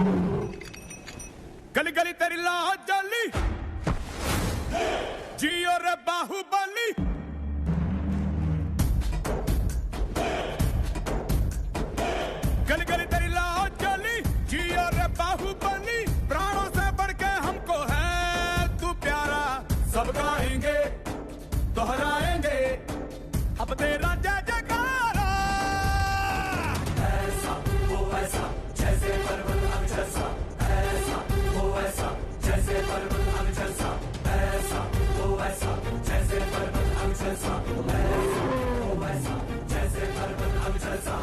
गली गली तेरी लाज जली, जियो रे बाहुबली। गली गली तेरी लाज जली, जियो रे बाहुबली। प्राणों से बढ़ के हमको है तू प्यारा, सब गाएंगे दोहराएंगे अब तेरा जय जयकारा। ऐसा वो ऐसा जैसे पर्वत अग्रसा, ऐसा वो ऐसा जैसे पर्वत अग्रसा, ऐसा वो ऐसा जैसे पर्वत अग्रसा, ऐसा वो ऐसा जैसे पर्वत अग्रसा।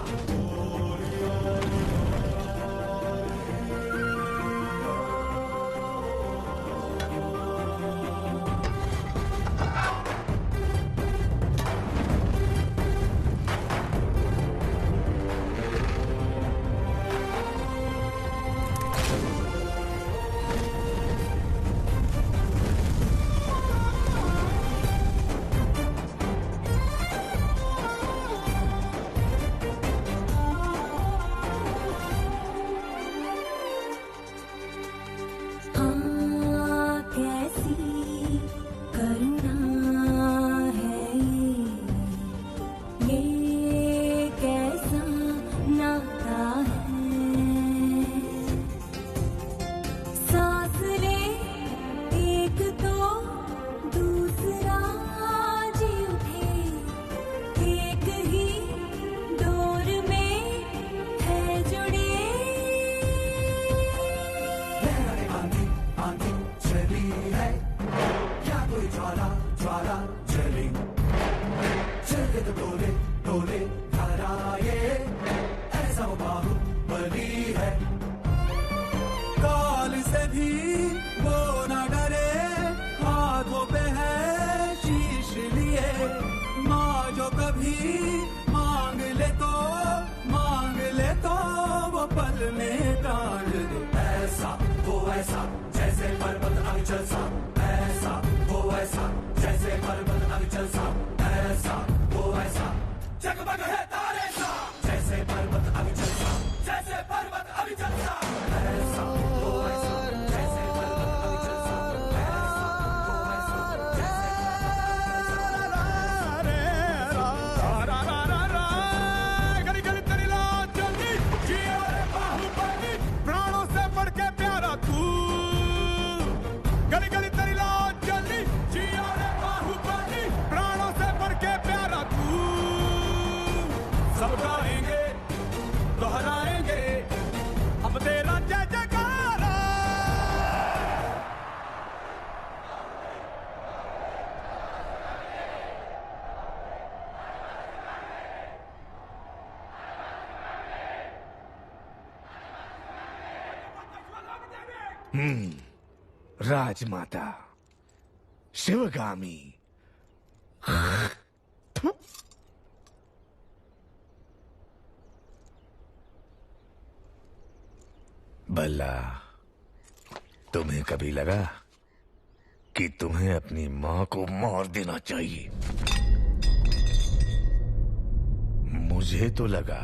राजमाता शिवगामी। भला तुम्हें कभी लगा कि तुम्हें अपनी मां को मार देना चाहिए? मुझे तो लगा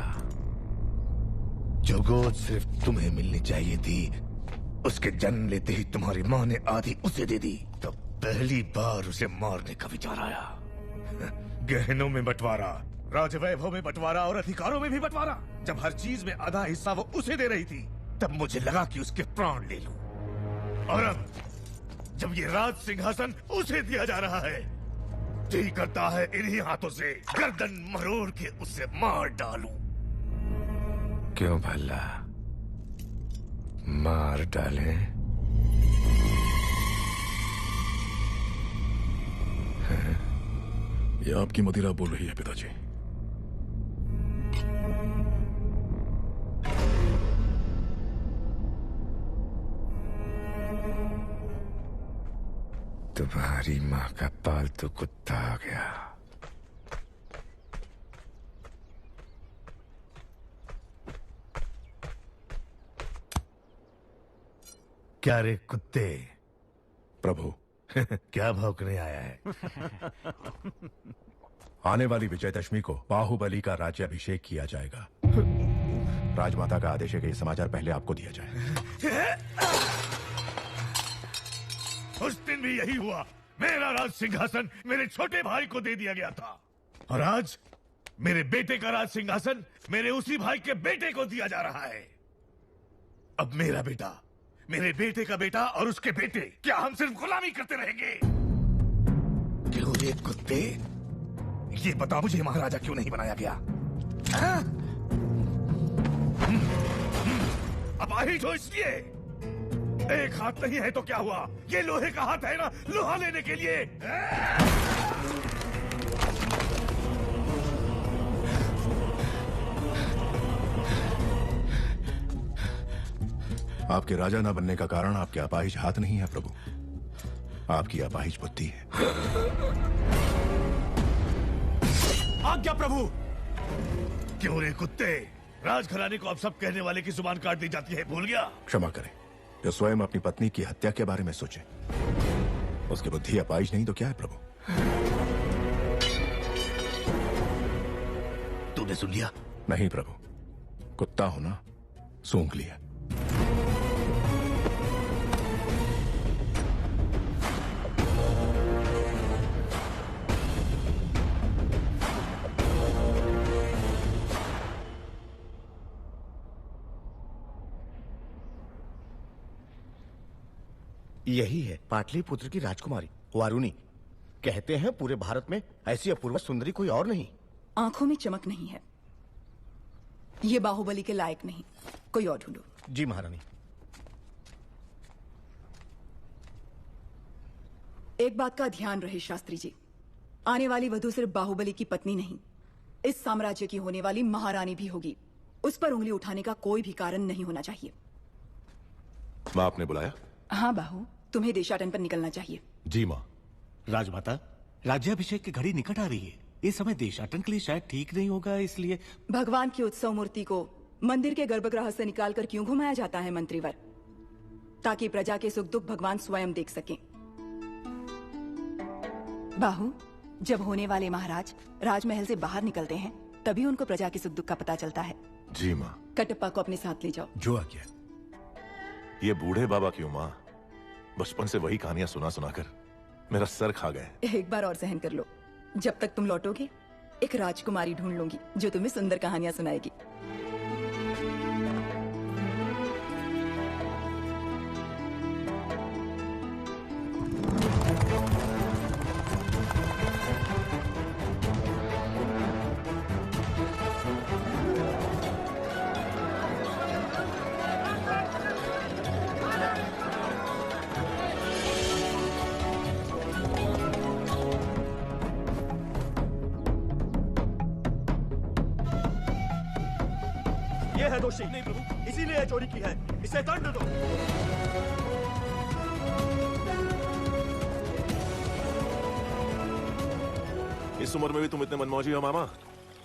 जो गोद सिर्फ तुम्हें मिलनी चाहिए थी, उसके जन्म लेते ही तुम्हारी मां ने आधी उसे दे दी। तो पहली बार उसे मारने का विचार आया। गहनों में बंटवारा, राजवैभव में बंटवारा और अधिकारों में भी बंटवारा। जब हर चीज में आधा हिस्सा वो उसे दे रही थी, तब मुझे लगा कि उसके प्राण ले लूं। और अब जब ये राज सिंहासन उसे दिया जा रहा है, जी करता है इन्हीं हाथों से गर्दन मरोड़ के उसे मार डालूं। क्यों भला मार डालें? ये आपकी मदिरा बोल रही है पिताजी। तुम्हारी माँ का पालतू कुत्ता आ गया। क्या रे कुत्ते? प्रभु क्या भौंकने आया है? आने वाली विजयदशमी को बाहुबली का राज्याभिषेक किया जाएगा। राजमाता का आदेश है कि ये समाचार पहले आपको दिया जाए। उस दिन भी यही हुआ। मेरा राज सिंहासन मेरे छोटे भाई को दे दिया गया था, और आज मेरे बेटे का राज सिंहासन मेरे उसी भाई के बेटे को दिया जा रहा है। अब मेरा बेटा, मेरे बेटे का बेटा और उसके बेटे, क्या हम सिर्फ गुलामी करते रहेंगे? क्यों रे कुत्ते, ये बता मुझे महाराजा क्यों नहीं बनाया गया? हाँ? अपाहिज हो इसलिए? एक हाथ नहीं है तो क्या हुआ, ये लोहे का हाथ है ना, लोहा लेने के लिए। आपके राजा न बनने का कारण आपके अपाहिज हाथ नहीं है प्रभु, आपकी अपाहिज बुद्धि है। आज्ञा प्रभु। क्यों रे कुत्ते, राजघराने को अब सब कहने वाले की जुबान काट दी जाती है, भूल गया? क्षमा करें, जो स्वयं अपनी पत्नी की हत्या के बारे में सोचे, उसकी बुद्धि अपाहिज नहीं तो क्या है प्रभु? तूने सुन लिया? नहीं प्रभु, कुत्ता हो ना, सूंघ लिया। यही है पाटलिपुत्र की राजकुमारी वारुणी। कहते हैं पूरे भारत में ऐसी अपूर्व सुंदरी कोई और नहीं। आंखों में चमक नहीं है, ये बाहुबली के लायक नहीं, कोई और ढूंढो। जी महारानी। एक बात का ध्यान रहे शास्त्री जी, आने वाली वधू सिर्फ बाहुबली की पत्नी नहीं, इस साम्राज्य की होने वाली महारानी भी होगी। उस पर उंगली उठाने का कोई भी कारण नहीं होना चाहिए। माँ, आपने बुलाया? हाँ बाहु, तुम्हें देशाटन पर निकलना चाहिए। जी माँ। राजमाता, राज्याभिषेक की घड़ी निकट आ रही है, इस समय देशाटन के लिए शायद ठीक नहीं होगा, इसलिए। भगवान की उत्सव मूर्ति को मंदिर के गर्भगृह से निकालकर क्यों घुमाया जाता है मंत्रीवर? ताकि प्रजा के सुख दुख भगवान स्वयं देख सकें। बाहु, जब होने वाले महाराज राजमहल से बाहर निकलते हैं तभी उनको प्रजा के सुख दुख का पता चलता है। जी माँ। कटप्पा को अपने साथ ले जाओ। जो आज्ञा। ये बूढ़े बाबा क्यों माँ? बचपन से वही कहानियां सुना सुना कर मेरा सर खा गए। एक बार और सहन कर लो, जब तक तुम लौटोगे एक राजकुमारी ढूंढ लूंगी जो तुम्हें सुंदर कहानियां सुनाएगी। ये है दोषी, नहीं प्रभु, इसीलिए चोरी की है, इसे दंड दो। इस उम्र में भी तुम इतने मनमौजी हो मामा?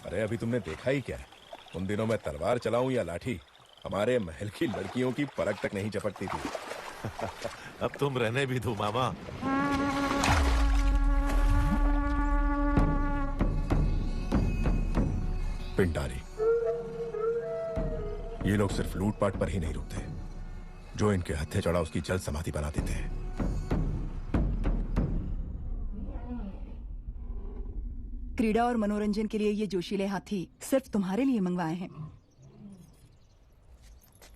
अरे अभी तुमने देखा ही क्या है, उन दिनों में तलवार चलाऊं या लाठी, हमारे महल की लड़कियों की पलक तक नहीं झपकती थी। अब तुम रहने भी दो मामा। पिंडारी, ये लोग सिर्फ लूटपाट पर ही नहीं रुकते, जो इनके हत्थे चढ़ा उसकी जल समाधि बना देते हैं। क्रीड़ा और मनोरंजन के लिए ये जोशीले हाथी सिर्फ तुम्हारे लिए मंगवाए हैं।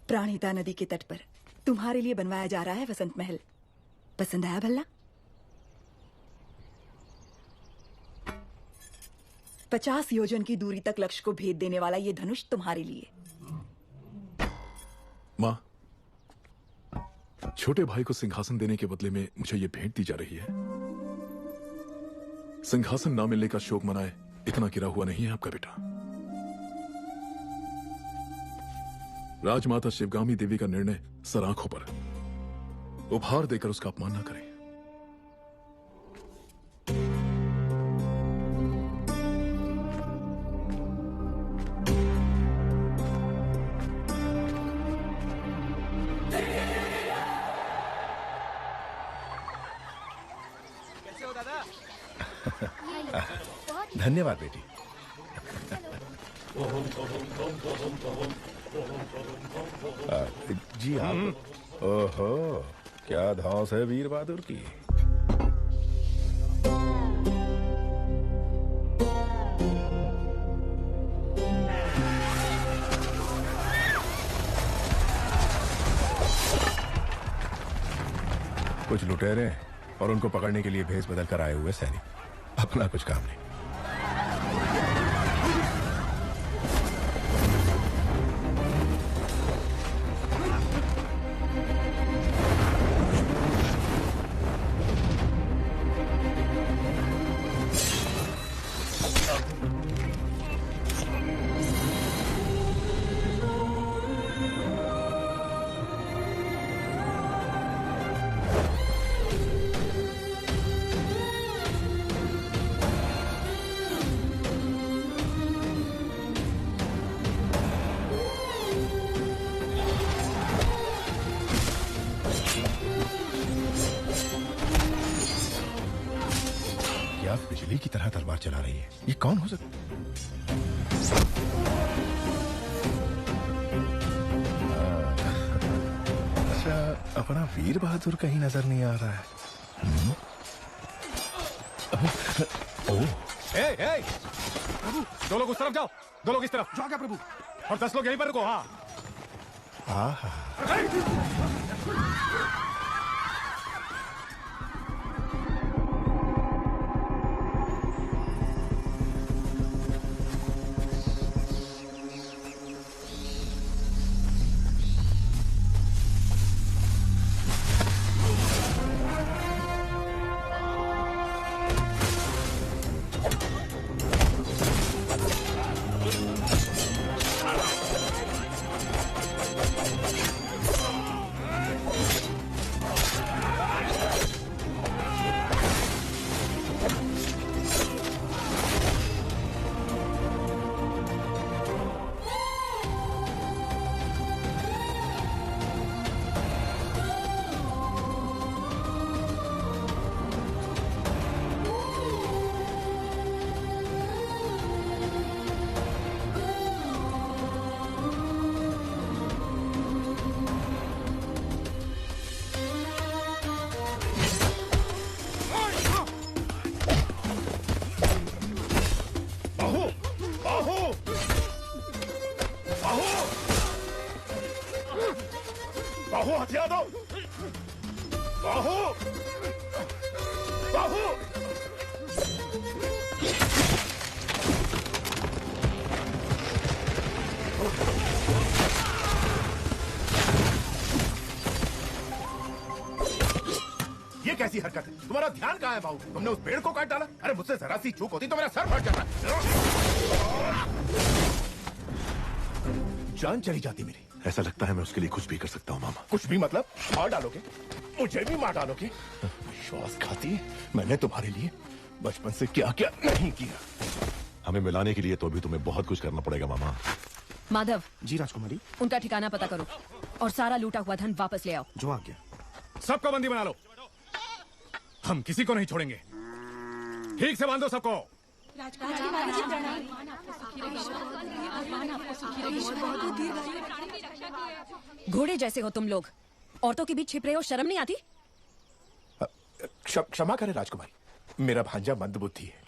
प्राणहिता नदी के तट पर तुम्हारे लिए बनवाया जा रहा है वसंत महल। पसंद आया भल्ला? 50 योजन की दूरी तक लक्ष्य को भेद देने वाला ये धनुष तुम्हारे लिए। माँ, छोटे भाई को सिंहासन देने के बदले में मुझे ये भेंट दी जा रही है। सिंहासन ना मिलने का शोक मनाए इतना गिरा हुआ नहीं है आपका बेटा। राजमाता शिवगामी देवी का निर्णय सर आंखों पर, उपहार देकर उसका अपमान न करें। धन्यवाद बेटी। जी आप। ओहो, क्या धौंस है वीर बहादुर की। कुछ लुटेरे और उनको पकड़ने के लिए भेष बदल कर आए हुए सैनिक, अपना कुछ काम नहीं। बिजली की तरह तलवार चला रही है, ये कौन हो सकता? अच्छा, अपना वीर बहादुर कहीं नजर नहीं आ रहा है। ओह, प्रभु, 2 लोग उस तरफ जाओ, 2 लोग इस तरफ। जाओ क्या प्रभु? और 10 लोग यहीं पर रुको। हाँ। बाहु हथियार दो। बाहु, बाहु। ये कैसी हरकत है? तुम्हारा ध्यान कहाँ है बाहु? तुमने उस पेड़ को काट डाला। अरे मुझसे जरा सी चूक होती तो मेरा सर फट जाता। जान चली जाती मेरी। ऐसा लगता है मैं उसके लिए कुछ भी कर सकता हूँ मामा। कुछ भी मतलब? मार डालोगे? मुझे भी मार डालोगे? विश्वास खाती, मैंने तुम्हारे लिए बचपन से क्या क्या नहीं किया। हमें मिलाने के लिए तो अभी तुम्हें बहुत कुछ करना पड़ेगा मामा। माधव। जी राजकुमारी। उनका ठिकाना पता करो और सारा लूटा हुआ धन वापस ले आओ। जो आ गया। सबको बंदी बना लो, हम किसी को नहीं छोड़ेंगे। ठीक से बांधो सबको। घोड़े जैसे हो तुम लोग, औरतों के बीच छिप रहे हो, शर्म नहीं आती? क्षमा करें राजकुमारी, मेरा भांजा मंदबुद्धि है,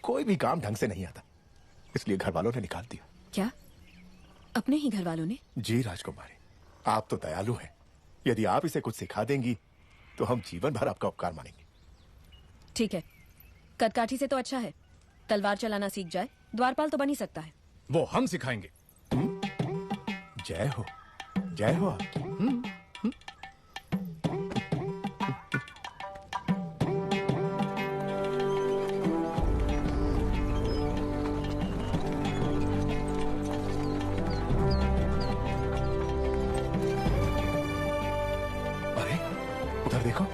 कोई भी काम ढंग से नहीं आता, इसलिए घर वालों ने निकाल दिया। क्या अपने ही घर वालों ने? जी राजकुमारी, आप तो दयालु हैं, यदि आप इसे कुछ सिखा देंगी तो हम जीवन भर आपका उपकार मानेंगे। ठीक है, कदकाठी से तो अच्छा है, तलवार चलाना सीख जाए, द्वारपाल तो बन ही सकता है। वो हम सिखाएंगे। जय हो, जय हो आपकी। अरे उधर देखो।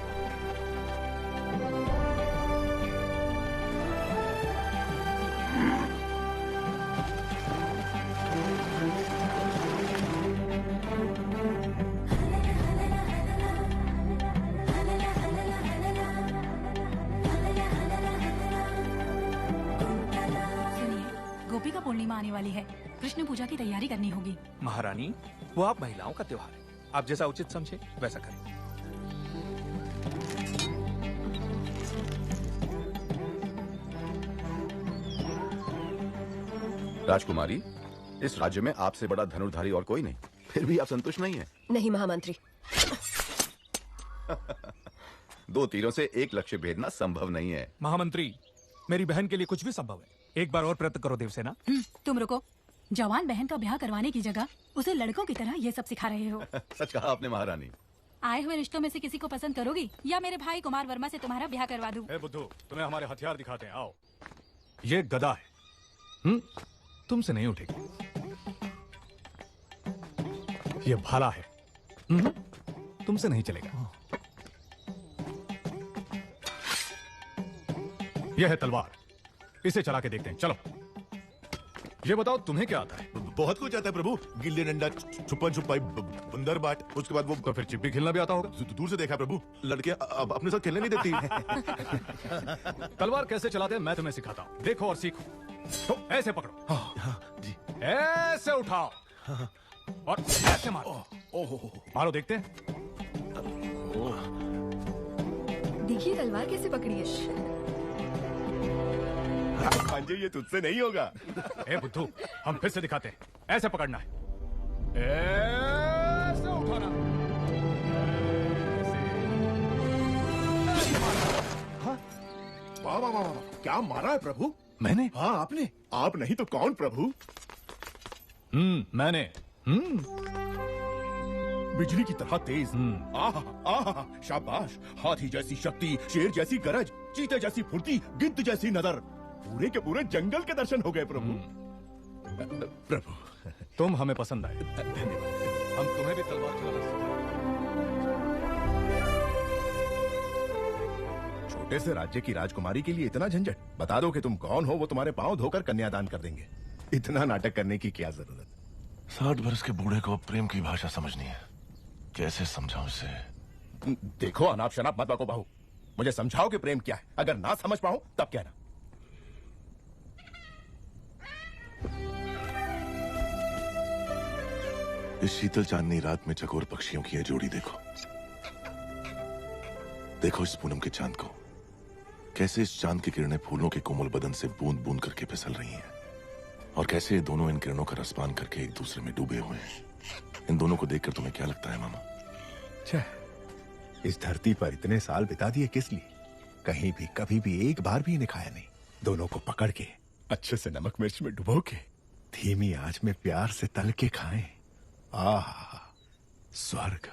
गोपी का पूर्णिमा आने वाली है, कृष्ण पूजा की तैयारी करनी होगी। महारानी, वो आप महिलाओं का त्योहार है, आप जैसा उचित समझे वैसा करें। राजकुमारी, इस राज्य में आपसे बड़ा धनुर्धारी और कोई नहीं, फिर भी आप संतुष्ट नहीं है? नहीं महामंत्री। 2 तीरों से एक लक्ष्य भेदना संभव नहीं है। महामंत्री, मेरी बहन के लिए कुछ भी संभव है। एक बार और प्रयत्न करो देवसेना। तुम रुको। जवान बहन का ब्याह करवाने की जगह उसे लड़कों की तरह ये सब सिखा रहे हो। सच कहा आपने महारानी। आए हुए रिश्तों में से किसी को पसंद करोगी या मेरे भाई कुमार वर्मा से तुम्हारा ब्याह करवा दूं? ए बुद्धू, तुम्हें हमारे हथियार दिखाते हैं, आओ। ये गदा है, तुमसे नहीं उठेगी। ये भाला है, तुमसे नहीं चलेगा। यह है तलवार, इसे चला के देखते हैं, चलो। ये बताओ तुम्हें क्या आता है? बहुत कुछ आता है प्रभु। गिल्ली डंडा, छुपन छुपाई, बंदर बाट, उसके बाद वो तो फिर चिप्पी खेलना भी आता होगा। दूर से देखा प्रभु। लड़के अब अपने साथ खेलने नहीं देती। तलवार कैसे चलाते हैं मैं तुम्हें सिखाता हूँ, देखो और सीखो। तो ऐसे पकड़ो, जी, ऐसे उठाओ और ऐसे मारो। मारो, देखते हैं। देखिए तलवार कैसे पकड़ी है। भांजे, ये तुझसे नहीं होगा। ए बुद्धू, हम फिर से दिखाते हैं, ऐसे पकड़ना है, ऐसे उठाना, वाह वाह वाह, क्या मारा है प्रभु? मैंने? हाँ आपने। आप नहीं तो कौन प्रभु? मैंने। बिजली की तरह तेज। आहा आहा, शाबाश। हाथी जैसी शक्ति, शेर जैसी गरज, चीते जैसी फुर्ती, गिद्ध जैसी नजर। पूरे के पूरे जंगल के दर्शन हो गए प्रभु। प्रभु, तुम हमें पसंद आए, हम तुम्हें भी तलवार चलाना सिखाएंगे। छोटे से राज्य की राजकुमारी के लिए इतना झंझट? बता दो कि तुम कौन हो, वो तुम्हारे पांव धोकर कन्यादान कर देंगे। इतना नाटक करने की क्या जरूरत? 60 बरस के बूढ़े को प्रेम की भाषा समझनी है, कैसे समझाऊं इसे? देखो, अनाप शनाप मत बको बहू। मुझे समझाओ कि प्रेम क्या है। अगर ना समझ पाऊं तब कहना। इस शीतल चांदनी रात में चकोर पक्षियों की यह जोड़ी देखो। देखो इस पूनम के चांद को, कैसे इस चांद की किरणें फूलों के कोमल बदन से बूंद बूंद करके फिसल रही हैं, और कैसे ये दोनों इन किरणों का रसपान करके एक दूसरे में डूबे हुए हैं। इन दोनों को देखकर तुम्हें क्या लगता है मामा? इस धरती पर इतने साल बिता दिए किस लिए? कहीं भी कभी भी एक बार भी इन्हें खाया नहीं। दोनों को पकड़ के अच्छे से नमक मिर्च में डुबो के धीमी आंच में प्यार से तल के खाएं। आहा, स्वर्ग।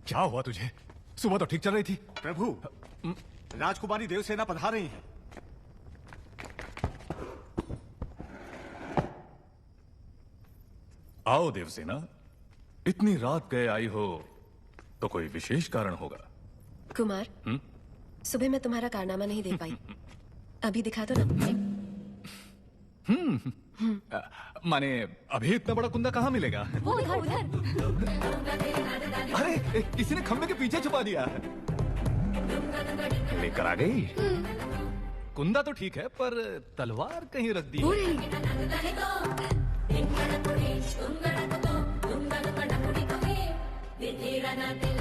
क्या हुआ तुझे? सुबह तो ठीक चल रही थी। प्रभु, राजकुमारी देवसेना पधार रही हैं। आओ देवसेना, इतनी रात गए आई हो तो कोई विशेष कारण होगा। कुमार, सुबह मैं तुम्हारा कारनामा नहीं देख पाई, अभी दिखा दो ना। माने अभी इतना बड़ा कुंदा कहाँ मिलेगा? वो उधर उधर। अरे किसी ने खंबे के पीछे छुपा दिया। लेकर आ गई। कुंदा तो ठीक है, पर तलवार कहीं रख दी।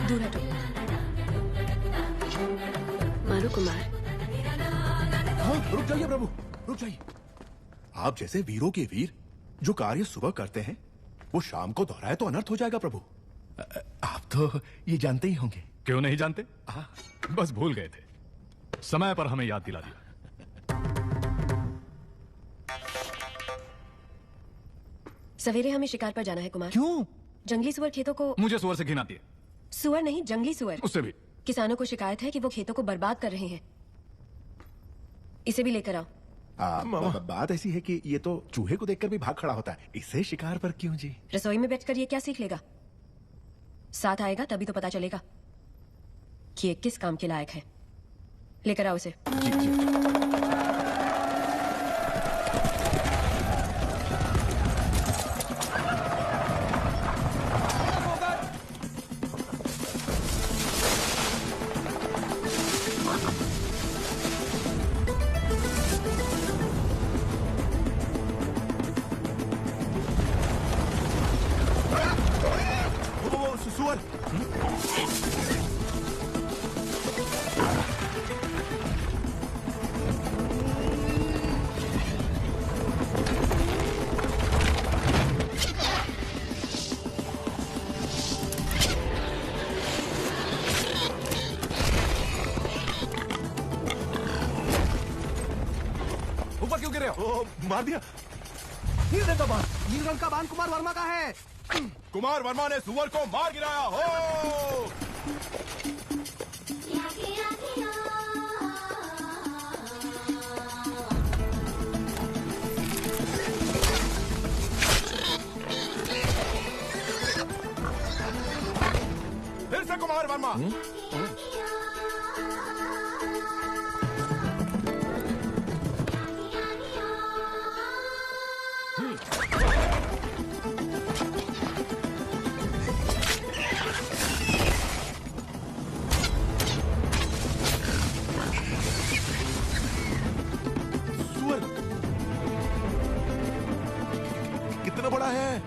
दूर हटो। मारो कुमार। हाँ, रुक जाइए प्रभु, रुक जाइए। आप जैसे वीरों के वीर जो कार्य सुबह करते हैं, वो शाम को दोहराए तो अनर्थ हो जाएगा प्रभु। आप तो ये जानते ही होंगे। क्यों नहीं जानते? बस भूल गए थे। समय पर हमें याद दिला दिया। सवेरे हमें शिकार पर जाना है कुमार। क्यों? जंगली सुअर खेतों को। मुझे सुअर से घिन आती है। सुअर नहीं, जंगली सुअर। उससे भी। किसानों को शिकायत है कि वो खेतों को बर्बाद कर रहे हैं। इसे भी लेकर आओ। बात ऐसी है कि ये तो चूहे को देखकर भी भाग खड़ा होता है, इससे शिकार पर क्यों जी? रसोई में बैठकर ये क्या सीख लेगा? साथ आएगा तभी तो पता चलेगा कि ये किस काम के लायक है। लेकर आओ उसे। जी, जी। ऊपर क्यों गिरे हो? मार दिया। नीलरंग का बाण, नीलरंग का बाण कुमार वर्मा का है। कुमार वर्मा ने सुअर को मार गिराया हो। फिर से कुमार वर्मा। कितना बड़ा है?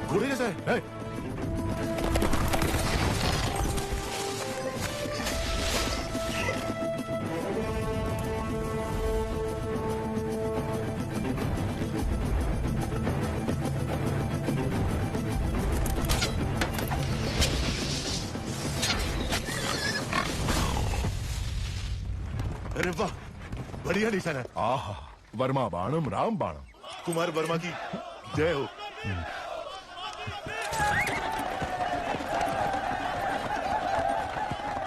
घोड़े जैसा है। अरे वाह, बढ़िया निशाना है। आहा, वर्मा बाणम राम बाणम। कुमार वर्मा की जय हो।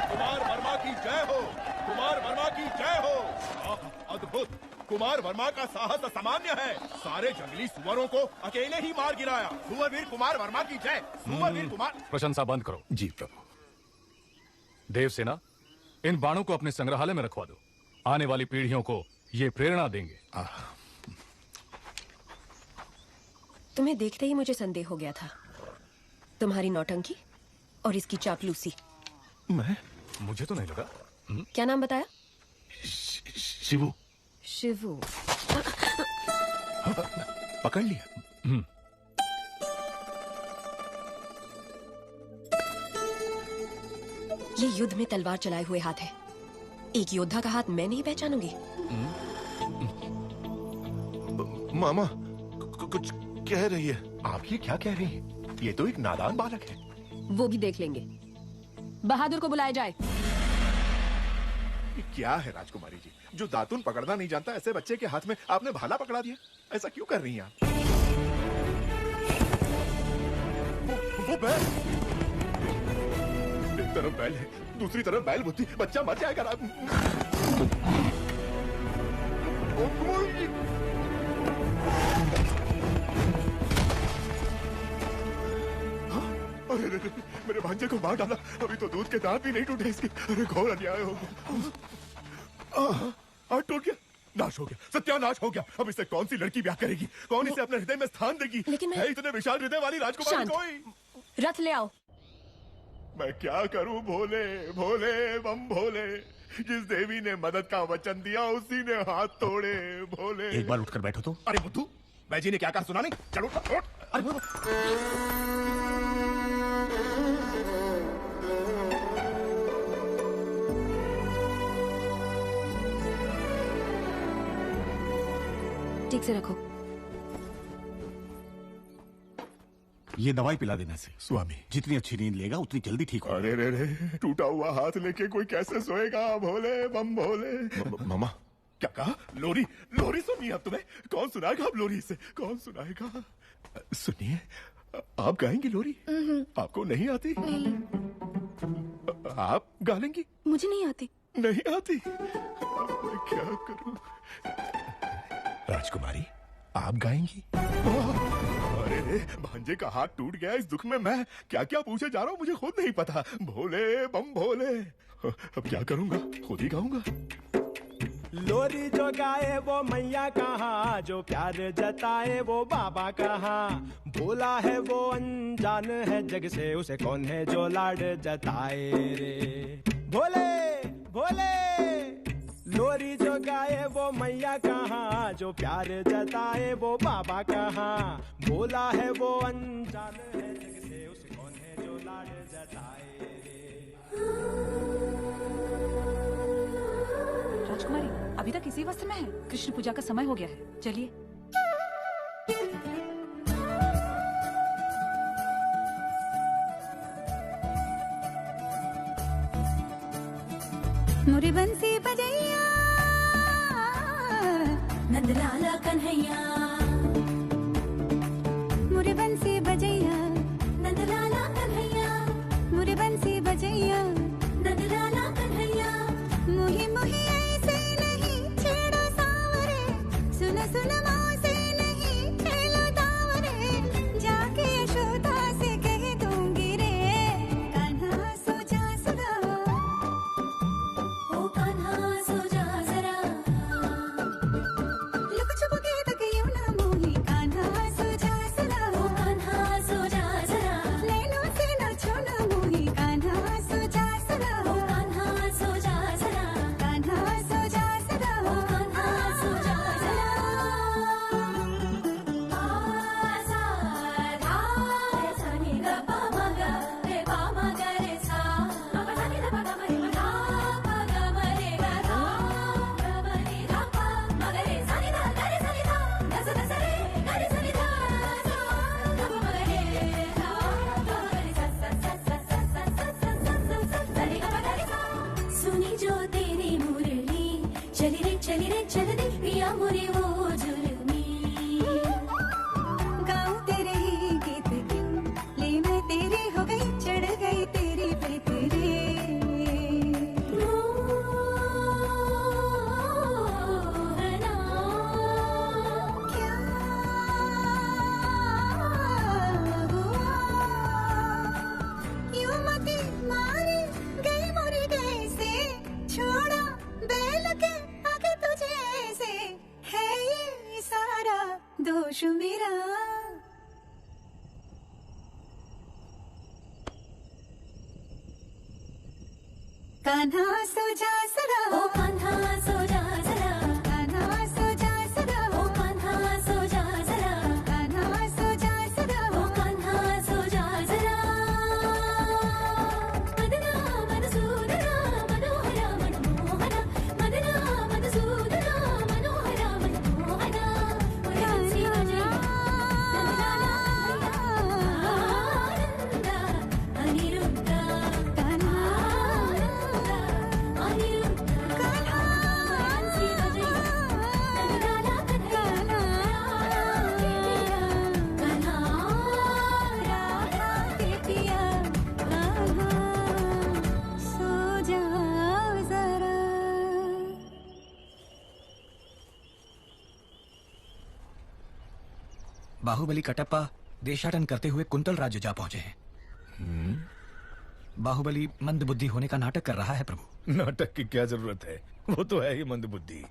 कुमार वर्मा की जय हो। कुमार वर्मा की जय हो। अद्भुत। कुमार वर्मा का साहस असामान्य है। सारे जंगली सुअरों को अकेले ही मार गिराया। सुअरवीर कुमार वर्मा की जय। सुअरवीर कुमार। प्रशंसा बंद करो। जी प्रभु। देवसेना, इन बाणों को अपने संग्रहालय में रखवा दो। आने वाली पीढ़ियों को ये प्रेरणा देंगे। तुम्हें देखते ही मुझे संदेह हो गया था, तुम्हारी नौटंकी और इसकी चापलूसी। मैं? मुझे तो नहीं लगा। क्या नाम बताया? शिवू। शिवू। पकड़ लिया। ये युद्ध में तलवार चलाए हुए हाथ है। एक योद्धा का हाथ मैं नहीं पहचानूंगी। मामा कुछ कह रही है। आप ये क्या कह रही हैं? ये तो एक नादान बालक है। वो भी देख लेंगे। बहादुर को बुलाया जाए। ये क्या है राजकुमारी जी, जो दातुन पकड़ना नहीं जानता ऐसे बच्चे के हाथ में आपने भाला पकड़ा दिया? ऐसा क्यों कर रही हैं आप? वो बैल, एक तरफ बैल है, दूसरी तरफ बैल बुद्धि। बच्चा मर जाएगा। अरे मेरे भांजे को मार डाला। अभी तो दूध के दांत भी नहीं टूटे इसके। अरे घोर अन्याय हो गया। हाथ टूट गया, नाश हो गया, सत्यानाश हो गया। अब इससे कौन सी लड़की ब्याह करेगी? कौन इसे अपने हृदय में स्थान देगी? लेकिन मैं... है इतने विशाल हृदय वाली राजकुमारी कोई? रथ ले आओ। मैं क्या करूं भोले भोले बम भोले। जिस देवी ने मदद का वचन दिया उसी ने हाथ तोड़े भोले। एक बार उठकर बैठो तो। अरे बुद्धू, बैजी ने क्या कहा सुना नहीं? चलो उठ। अरे ठीक से रखो। ये दवाई पिला देने से स्वामी जितनी अच्छी नींद लेगा उतनी जल्दी ठीक होगा। अरे रे रे, टूटा हुआ हाथ लेके कोई कैसे सोएगा? भोले बम भोले। मामा क्या कहा? लोरी? लोरी सुनिए अब तुम्हें। कौन सुनाएगा अब लोरी से? कौन सुनाएगा? सुनिए, आप गाएंगी लोरी? आपको नहीं आती? नहीं। आप गा लेंगी? मुझे नहीं आती। नहीं आती? मैं क्या करूं? राजकुमारी, आप गाएंगी? अरे रे, भांजे का हाथ टूट गया। इस दुख में मैं क्या क्या पूछे जा रहा हूँ मुझे खुद नहीं पता। भोले बम भोले। अब क्या करूंगा? खुद ही गाऊंगा। लोरी जो गाए वो मैया कहाँ, जो प्यार जताए वो बाबा कहाँ। भोला है वो अनजान है जग से, उसे कौन है जो लाड जताए रे। भोले भोले लोरी जो गाए वो मैया कहाँ, जो प्यार जताए वो बाबा कहाँ। भोला है वो अनजान है जग से, उसे कौन है जो जो लाड जताए रे। राजकुमारी अभी तक इसी वस्त्र में है। कृष्ण पूजा का समय हो गया है, चलिए। मुरी बंसी बजैया नंदलाला कन्हैया, मुरी बंसी बजैया नंदलाला कन्हैया, मुरी बंसी बजैया नंदलाला कन्हैया। मुही मुही ऐसे नहीं छेड़ो सावरे, सुन सुन मौसे नहीं खेलो दावरे, जाके यशोदा से कह दूंगी रे, कान्हा सो जा सदा, ओ कान्हा सो जा जरा, लुक छुप के तक यूं ना मोही, कान्हा सो जा सदा, ओ कान्हा सो जा जरा, नैनों से न छूना मोही, कान्हा सो जा सदा, ओ कान्हा सो जा जरा, कान्हा सो जा सदा, ओ कान्हा सो जा जरा। आ सा धा रे सा नि ग प म ग रे प म ग रे सा, प प धा नि ध प ग म रे म धा प ग म रे ग धा, ग म रे धा प म ग रे सा नि धा ग रे सा नि धा, ग स ग स रे ग रे सा नि धा सा, ग प म ग रे धा, ग म ग रे सा सा सा सा सा सा सा सा सा सा सा रे ग प ग रे सा। सुनी जो तेरी मुरली चली रे चल दे पिया मुरी वो जुल्मी, गाऊं तेरे ही गीत क्यों, ले मैं तेरी हो गई चढ़ गई तेरी पे तेरे, मोहना क्या हुआ, यूं मती मारी गई मुरी कैसे, छोड़ा बैल के आगे तुझे ऐसे, है ये सारा दोष मेरा। कान्हा सो जा सदा, ओ कान्हा सो जा जरा, कान्हा सो जा सदा, ओ कान्हा सो जा जरा, कान्हा सो जा सदा, ओ कान्हा सो जा जरा। मदना मधुसूदना मनोहरा मनमोहना, मदना मधुसूदना मनोहरा मनमोहना, मुरली बजैया नंदलाला आनंद अनिरुद्ध, कान्हा अनिरुद्ध, कान्हा मुरली बजैया नंदलाला कन्हैया, कान्हा राधा के पिया, कान्हा सो जाओ जरा। बाहुबली कटप्पा देशाटन करते हुए कुंतल राज्य जा पहुंचे हैं। बाहुबली मंदबुद्धि होने का नाटक कर रहा है प्रभु। नाटक की क्या जरूरत है, वो तो है ही मंदबुद्धि।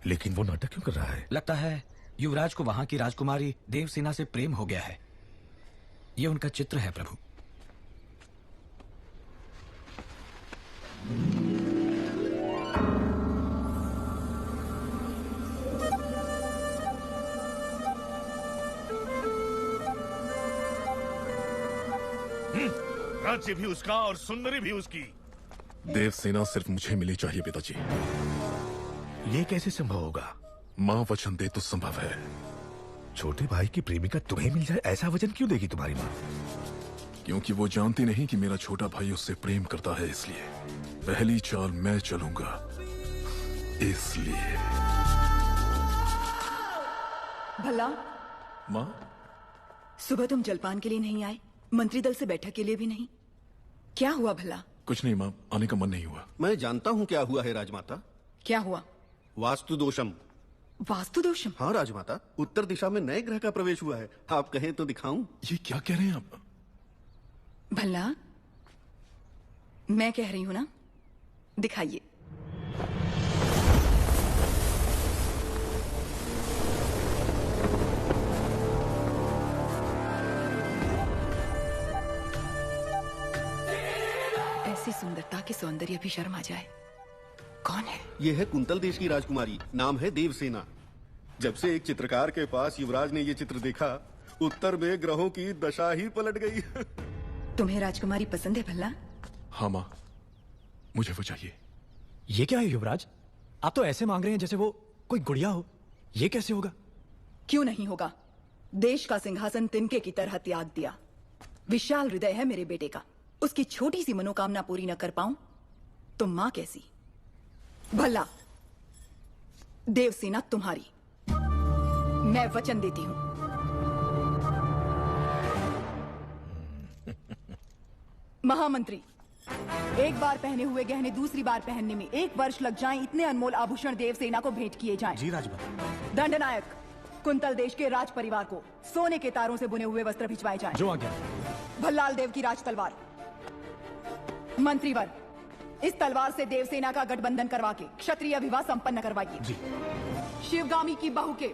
लेकिन वो नाटक क्यों कर रहा है? लगता है युवराज को वहां की राजकुमारी देवसेना से प्रेम हो गया है। ये उनका चित्र है प्रभु। राज्य भी उसका और सुंदरी भी उसकी। देवसेना सिर्फ मुझे मिली चाहिए पिताजी। ये कैसे संभव होगा? माँ वचन दे तो संभव है। छोटे भाई की प्रेमिका तुम्हें मिल जाए, ऐसा वचन क्यों देगी तुम्हारी माँ? क्योंकि वो जानती नहीं कि मेरा छोटा भाई उससे प्रेम करता है, इसलिए पहली चाल मैं चलूंगा, इसलिए। भला माँ, सुबह तुम जलपान के लिए नहीं आए, मंत्री दल से बैठक के लिए भी नहीं, क्या हुआ भला? कुछ नहीं माँ, आने का मन नहीं हुआ। मैं जानता हूँ क्या हुआ है राजमाता। क्या हुआ? वास्तु दोषम। वास्तु दोषम? हाँ राजमाता, उत्तर दिशा में नए ग्रह का प्रवेश हुआ है। आप कहें तो दिखाऊं? ये क्या कह रहे हैं आप? भला मैं कह रही हूं ना, दिखाइए। ऐसी सुंदरता के सौंदर्य भी शर्म आ जाए। कौन है? ये है कुंतल देश की राजकुमारी, नाम है देवसेना। जब से एक चित्रकार के पास युवराज ने ये चित्र देखा, उत्तर में ग्रहों की दशा ही पलट गई। तुम्हें राजकुमारी पसंद है भल्ला? हाँ माँ, मुझे वो चाहिए। ये क्या है युवराज? आप तो ऐसे मांग रहे हैं जैसे वो कोई गुड़िया हो। ये कैसे होगा? क्यों नहीं होगा? देश का सिंहासन तिनके की तरह त्याग दिया। विशाल हृदय है मेरे बेटे का। उसकी छोटी सी मनोकामना पूरी न कर पाऊं तो मां कैसी? भला देवसेना तुम्हारी, मैं वचन देती हूं। महामंत्री, एक बार पहने हुए गहने दूसरी बार पहनने में 1 वर्ष लग जाएं, इतने अनमोल आभूषण देवसेना को भेंट किए जाएं। जी राजमाता। दंडनायक, कुंतल देश के राज परिवार को सोने के तारों से बुने हुए वस्त्र भिजवाए जाएं। जो आज्ञा। भल्लाल देव की राज तलवार। मंत्रीवर, इस तलवार से देवसेना का गठबंधन करवा के क्षत्रिय विवाह संपन्न करवाइए। जी। शिवगामी की बहू के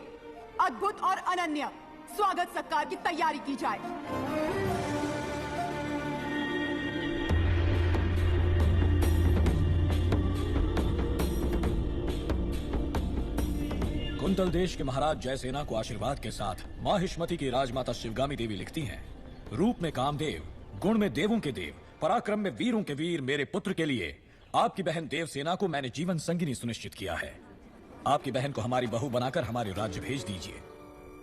अद्भुत और अनन्य स्वागत सत्कार की तैयारी की जाए। कुंतल देश के महाराज जयसेना को आशीर्वाद के साथ माहिष्मति की राजमाता शिवगामी देवी लिखती हैं, रूप में कामदेव, गुण में देवों के देव, पराक्रम में वीरों के वीर मेरे पुत्र के लिए आपकी बहन देवसेना को मैंने जीवन संगिनी सुनिश्चित किया है। आपकी बहन को हमारी बहू बनाकर हमारे राज्य भेज दीजिए।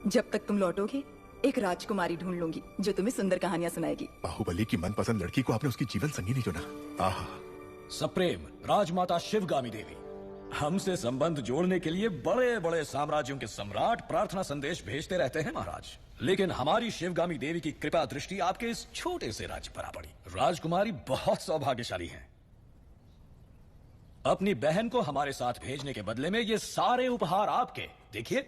जब तक तुम लौटोगे एक राजकुमारी ढूंढ लूंगी जो तुम्हें सुंदर कहानियां सुनाएगी। बाहुबली की मनपसंद लड़की को आपने उसकी जीवन संगिनी चुना। आहा। सप्रेम राजमाता शिवगामी देवी, हमसे संबंध जोड़ने के लिए बड़े बड़े साम्राज्यों के सम्राट प्रार्थना संदेश भेजते रहते हैं महाराज, लेकिन हमारी शिवगामी देवी की कृपा दृष्टि आपके इस छोटे से राज्य पर आ पड़ी। राजकुमारी बहुत सौभाग्यशाली हैं। अपनी बहन को हमारे साथ भेजने के बदले में ये सारे उपहार आपके। देखिए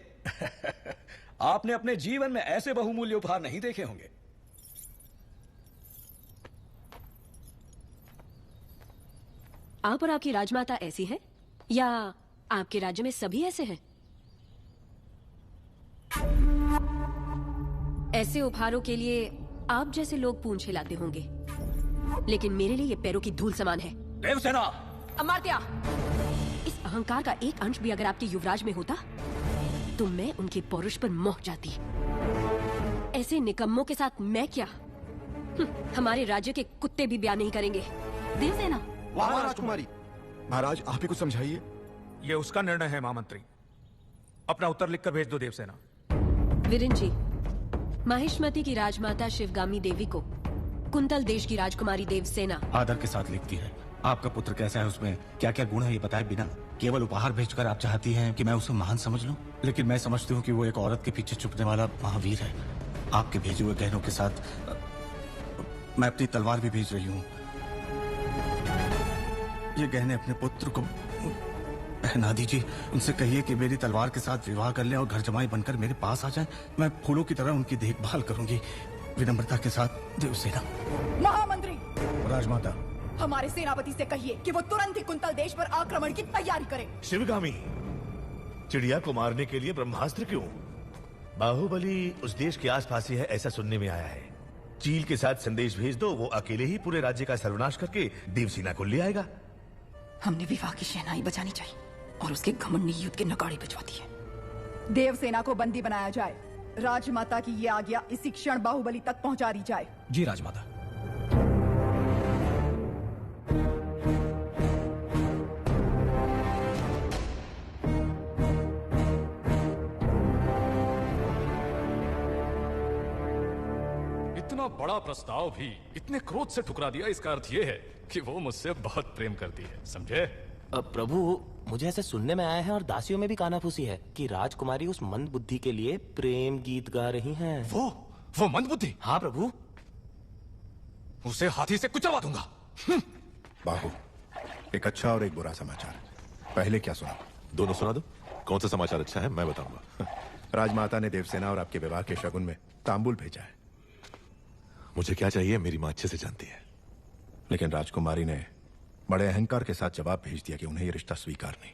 आपने अपने जीवन में ऐसे बहुमूल्य उपहार नहीं देखे होंगे। आप और आपकी राजमाता ऐसी है या आपके राज्य में सभी ऐसे हैं? ऐसे उपहारों के लिए आप जैसे लोग पूंछ हिलाते होंगे, लेकिन मेरे लिए ये पैरों की धूल समान है। देवसेना! अमात्या! इस अहंकार का एक अंश भी अगर आपके युवराज में होता तो मैं उनके पौरुष पर मोह जाती। ऐसे निकम्मों के साथ मैं क्या? हमारे राज्य के कुत्ते भी ब्याह नहीं करेंगे। देवसेना! वाह राजकुमारी! महाराज आप ही कुछ समझाइए। ये उसका निर्णय है महामंत्री। अपना उत्तर लिखकर भेज दो देवसेना। वीरेन जी, माहिष्मति की राजमाता शिवगामी देवी को कुंतल देश की राजकुमारी देवसेना आदर के साथ लिखती है। आपका पुत्र कैसा है, उसमें क्या क्या गुण है ये बताए बिना केवल उपहार भेजकर आप चाहती हैं कि मैं उसे महान समझ लूं, लेकिन मैं समझती हूँ कि वो एक औरत के पीछे छुपने वाला महावीर है। आपके भेजे हुए गहनों के साथ मैं अपनी तलवार भी भेज रही हूँ। ये गहने अपने पुत्र को पहना दीजिए। उनसे कहिए कि मेरी तलवार के साथ विवाह कर लें और घर जमाई बनकर मेरे पास आ जाएं। मैं फूलों की तरह उनकी देखभाल करूंगी। विनम्रता के साथ देवसेना। महामंत्री! राजमाता, हमारे सेनापति से कहिए कि वो तुरंत ही कुंतल देश पर आक्रमण की तैयारी करे। शिवगामी, चिड़िया को मारने के लिए ब्रह्मास्त्र क्यों? बाहुबली उस देश के आसपास ही है ऐसा सुनने में आया है। चील के साथ संदेश भेज दो, वो अकेले ही पूरे राज्य का सर्वनाश करके देवसेना को ले आएगा। हमने विवाह की शहनाई बजानी चाहिए और उसके घमंडी युद्ध के नगाड़े बजवाती है। देवसेना को बंदी बनाया जाए। राजमाता की ये आज्ञा इसी क्षण बाहुबली तक पहुंचा दी जाए। जी राजमाता। इतना बड़ा प्रस्ताव भी इतने क्रोध से ठुकरा दिया, इसका अर्थ ये है कि वो मुझसे बहुत प्रेम करती है, समझे? प्रभु, मुझे ऐसे सुनने में आया है और दासियों में भी कानाफूसी है कि राजकुमारी उस मंद बुद्धि के लिए प्रेम गीत गा रही हैं। वो मंद बुद्धि? हाँ प्रभु। उसे हाथी से कुचलवा दूंगा। बाहु, एक अच्छा और एक बुरा समाचार। पहले क्या सुना? दोनों सुना दो। कौन सा समाचार अच्छा है मैं बताऊंगा। राजमाता ने देवसेना और आपके विवाह के शगुन में तांबुल भेजा है। मुझे क्या चाहिए मेरी मां अच्छे से जानती है। लेकिन राजकुमारी ने बड़े अहंकार के साथ जवाब भेज दिया कि उन्हें यह रिश्ता स्वीकार नहीं।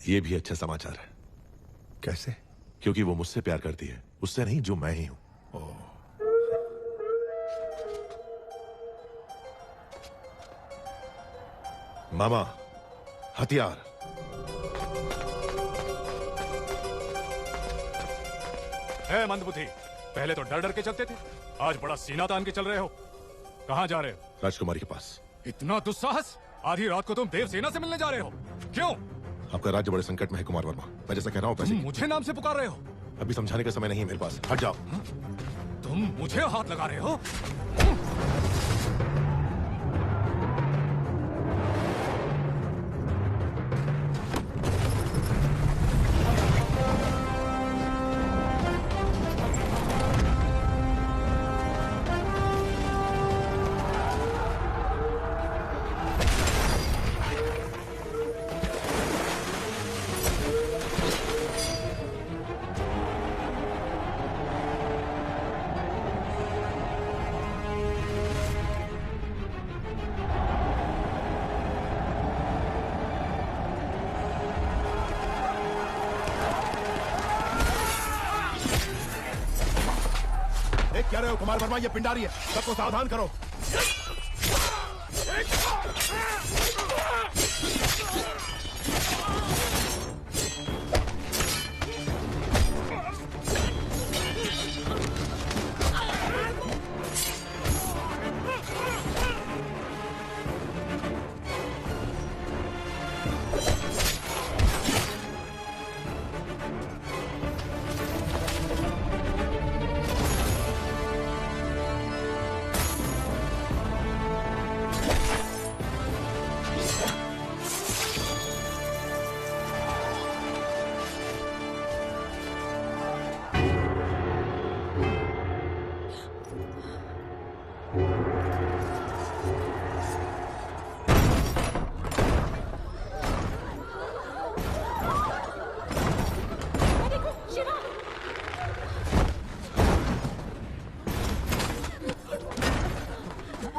यह भी अच्छा समाचार है। कैसे? क्योंकि वो मुझसे प्यार करती है, उससे नहीं जो मैं ही हूं। मामा, हथियार। ए मंदबुद्धि, पहले तो डर डर के चलते थे, आज बड़ा सीना तान के चल रहे हो। कहाँ जा रहे हो? राजकुमारी के पास। इतना दुस्साहस? आधी रात को तुम देवसेना से मिलने जा रहे हो? क्यों? आपका राज्य बड़े संकट में है कुमार वर्मा। मैं जैसा कह रहा हूँ पैसे मुझे नाम से पुकार रहे हो? अभी समझाने का समय नहीं है मेरे पास, हट जाओ। तुम मुझे हाथ लगा रहे हो? क्या रहे हो कुमार वर्मा? ये पिंडारी है, सबको सावधान करो।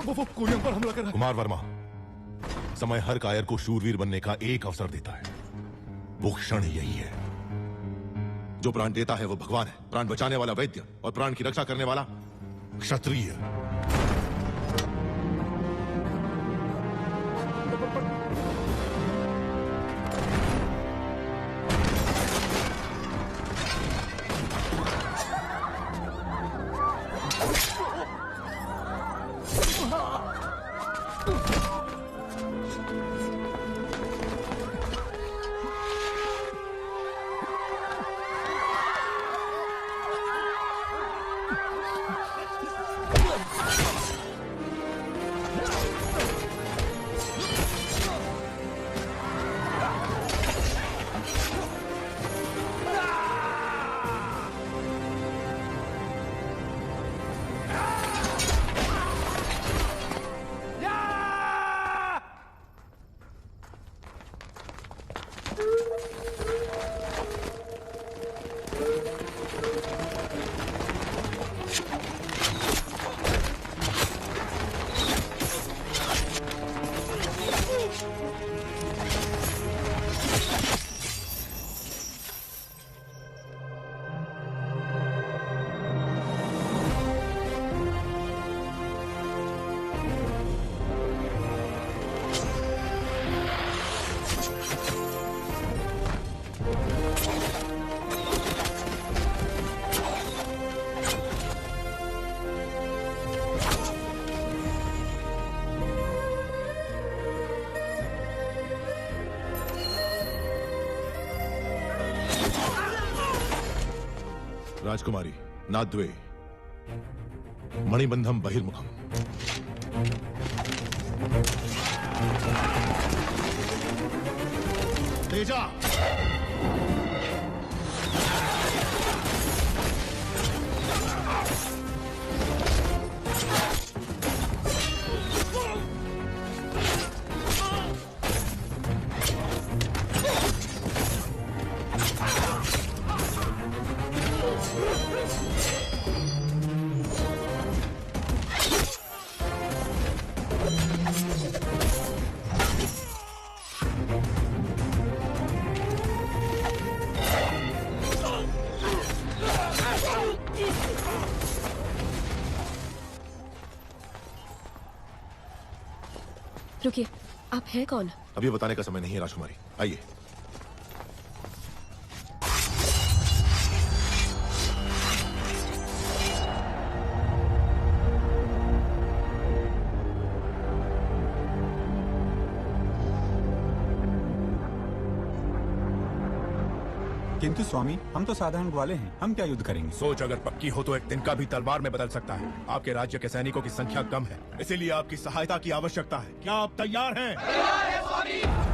वो कोरियन पर हमला कर रहा है। कुमार वर्मा, समय हर कायर को शूरवीर बनने का एक अवसर देता है। वो क्षण यही है। जो प्राण देता है वो भगवान है, प्राण बचाने वाला वैद्य और प्राण की रक्षा करने वाला क्षत्रिय। राजकुमारी नाद्वे मणिबंधम बहिर्मुखम। तेजा रुकिए, आप हैं कौन? अभी बताने का समय नहीं है राजकुमारी, आइए। किंतु स्वामी, हम तो साधारण ग्वाले हैं, हम क्या युद्ध करेंगे? सोच अगर पक्की हो तो एक तिनका भी तलवार में बदल सकता है। आपके राज्य के सैनिकों की संख्या कम है, इसीलिए आपकी सहायता की आवश्यकता है। क्या आप तैयार हैं? तैयार है स्वामी।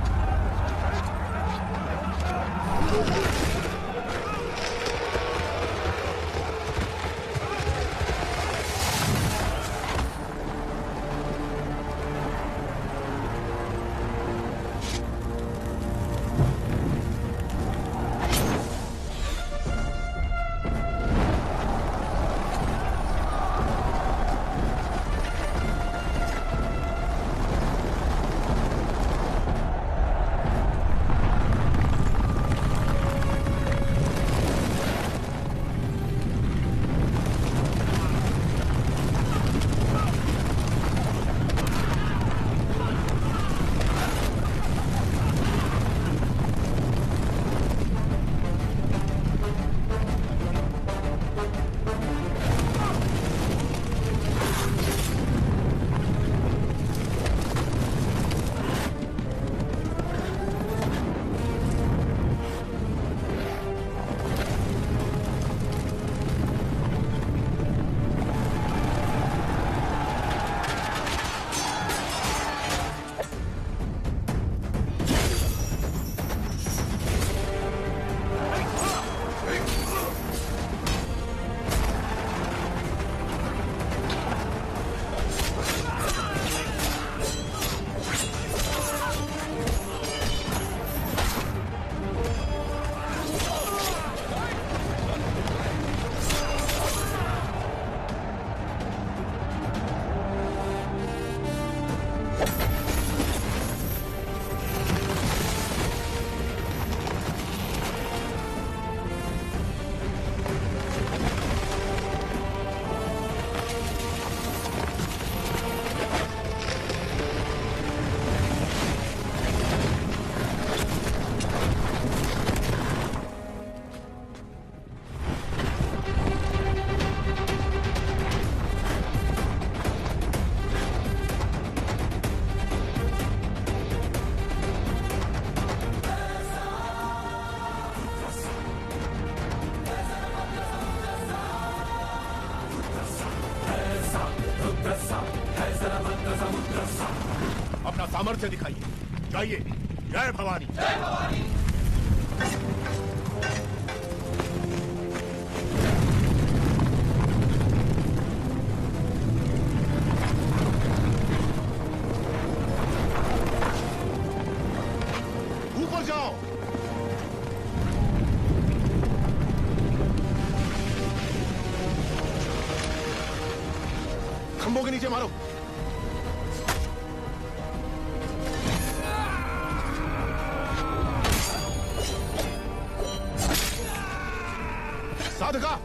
अपना सामर्थ्य दिखाइए। जाइए। जय भवानी। जय भवानी। ऊपर जाओ। खंभों के नीचे मारो। साधका।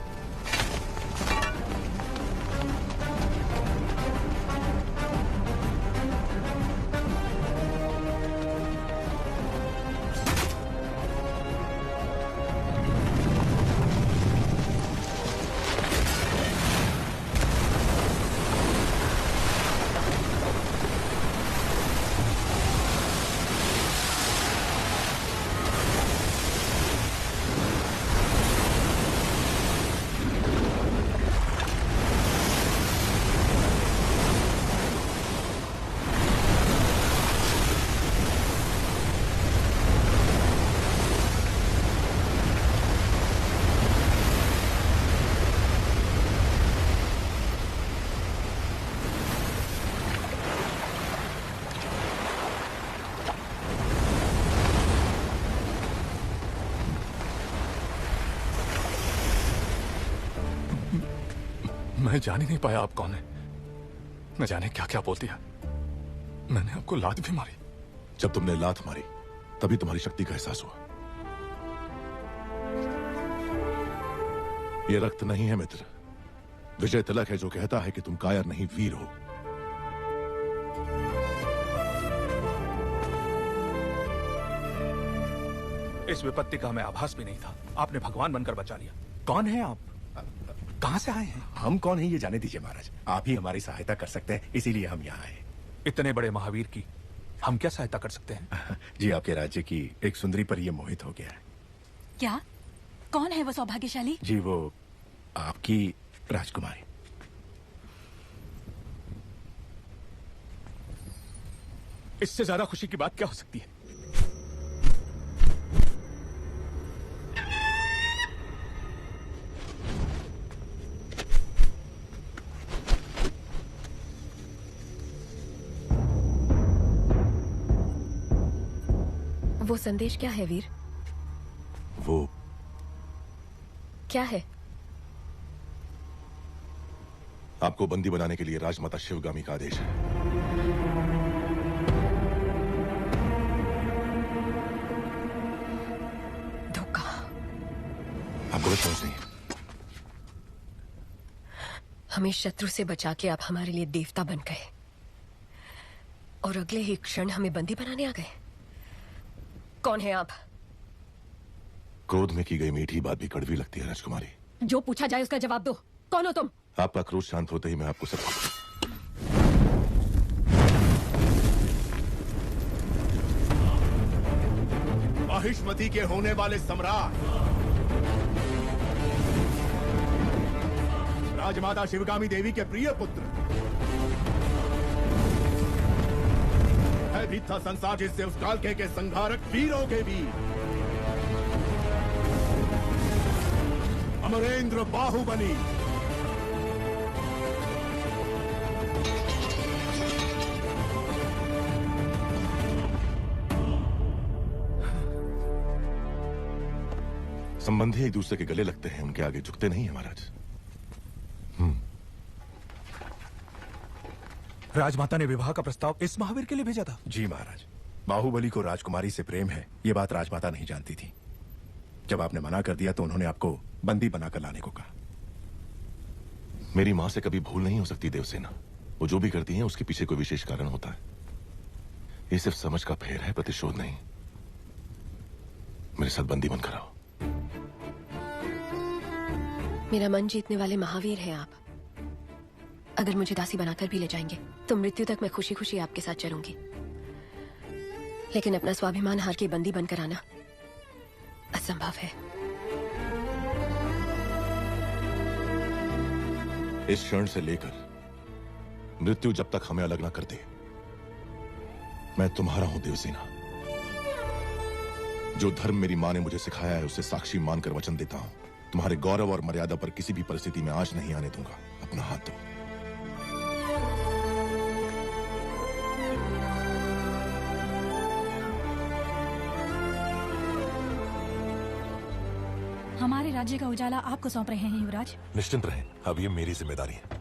मैं जान ही नहीं पाया आप कौन है। न जाने क्या क्या बोल दिया। मैंने आपको लात भी मारी। जब तुमने लात मारी तभी तुम्हारी शक्ति का एहसास हुआ। ये रक्त नहीं है मित्र, विजय तिलक है जो कहता है कि तुम कायर नहीं वीर हो। इस विपत्ति का हमें आभास भी नहीं था। आपने भगवान बनकर बचा लिया। कौन है आप? कहां से आए हैं? हम कौन हैं ये जाने दीजिए महाराज। आप ही हमारी सहायता कर सकते हैं, इसीलिए हम यहाँ आए। इतने बड़े महावीर की हम क्या सहायता कर सकते हैं? जी आपके राज्य की एक सुंदरी पर ये मोहित हो गया है। क्या? कौन है वो सौभाग्यशाली? जी वो आपकी राजकुमारी। इससे ज्यादा खुशी की बात क्या हो सकती है? वो संदेश क्या है वीर? वो क्या है? आपको बंदी बनाने के लिए राजमाता शिवगामी का आदेश है। धोखा। आप गलत समझ रही हैं। हमें शत्रु से बचा के आप हमारे लिए देवता बन गए और अगले ही क्षण हमें बंदी बनाने आ गए। कौन है आप? क्रोध में की गई मीठी बात भी कड़वी लगती है राजकुमारी। जो पूछा जाए उसका जवाब दो। कौन हो तुम? आपका क्रोध शांत होते ही मैं आपको सब माहिष्मति के होने वाले सम्राट राजमाता शिवगामी देवी के प्रिय पुत्र भयभीत था संसार जिससे उस काल के संहारक वीरों के वीर अमरेंद्र बाहुबली संबंधी एक दूसरे के गले लगते हैं, उनके आगे झुकते नहीं है महाराज। राजमाता ने विवाह का प्रस्ताव इस महावीर के लिए भेजा था। जी महाराज, बाहुबली को राजकुमारी से प्रेम है ये बात राजमाता नहीं जानती थी। जब आपने मना कर दिया तो उन्होंने आपको बंदी बनाकर लाने को कहा। मेरी मां से कभी भूल नहीं हो सकती देवसेना। वो जो भी करती है उसके पीछे कोई विशेष कारण होता है। ये सिर्फ समझ का फेर है, प्रतिशोध नहीं। मेरे साथ बंदी बनकर आओ। मेरा मन जीतने वाले महावीर हैं आप। अगर मुझे दासी बनाकर भी ले जाएंगे तो मृत्यु तक मैं खुशी खुशी आपके साथ चलूंगी। लेकिन अपना स्वाभिमान हार के बंदी बनकर आना असंभव है। इस क्षण से लेकर मृत्यु जब तक हमें अलग ना कर दे, मैं तुम्हारा हूं देवसेना। जो धर्म मेरी मां ने मुझे सिखाया है उसे साक्षी मानकर वचन देता हूं, तुम्हारे गौरव और मर्यादा पर किसी भी परिस्थिति में आंच नहीं आने दूंगा। अपना हाथ दो। हमारे राज्य का उजाला आपको सौंप रहे हैं युवराज। निश्चिंत रहें, अब ये मेरी जिम्मेदारी है।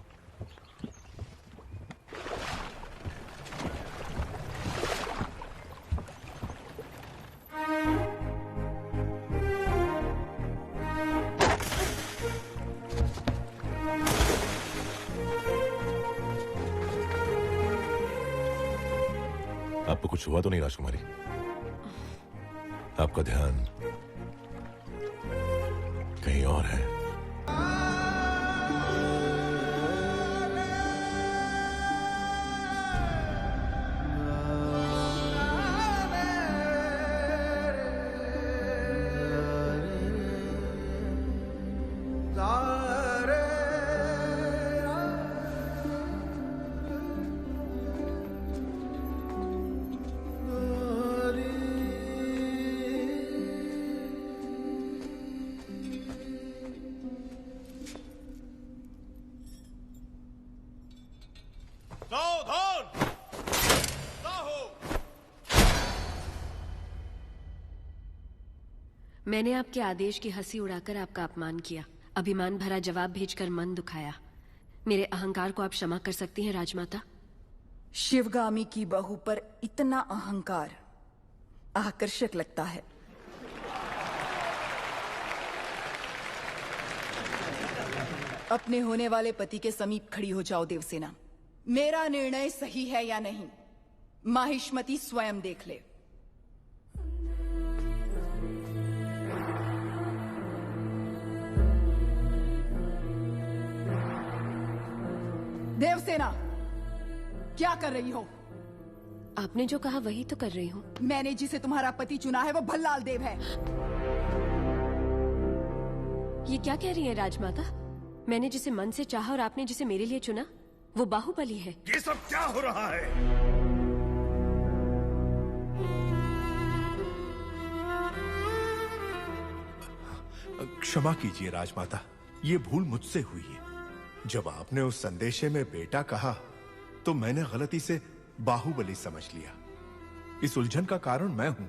आपको कुछ हुआ तो नहीं राजकुमारी? आपका ध्यान कहीं और है। मैंने आपके आदेश की हंसी उड़ाकर आपका अपमान किया, अभिमान भरा जवाब भेजकर मन दुखाया। मेरे अहंकार को आप क्षमा कर सकती हैं राजमाता? शिवगामी की बहू पर इतना अहंकार आकर्षक लगता है। अपने होने वाले पति के समीप खड़ी हो जाओ देवसेना। मेरा निर्णय सही है या नहीं, माहिष्मति स्वयं देख ले। देवसेना, क्या कर रही हो? आपने जो कहा वही तो कर रही हूँ। मैंने जिसे तुम्हारा पति चुना है वो भल्लाल देव है। ये क्या कह रही है राजमाता? मैंने जिसे मन से चाहा और आपने जिसे मेरे लिए चुना वो बाहुबली है। ये सब क्या हो रहा है? क्षमा कीजिए राजमाता, ये भूल मुझसे हुई है। जब आपने उस संदेशे में बेटा कहा तो मैंने गलती से बाहुबली समझ लिया। इस उलझन का कारण मैं हूं,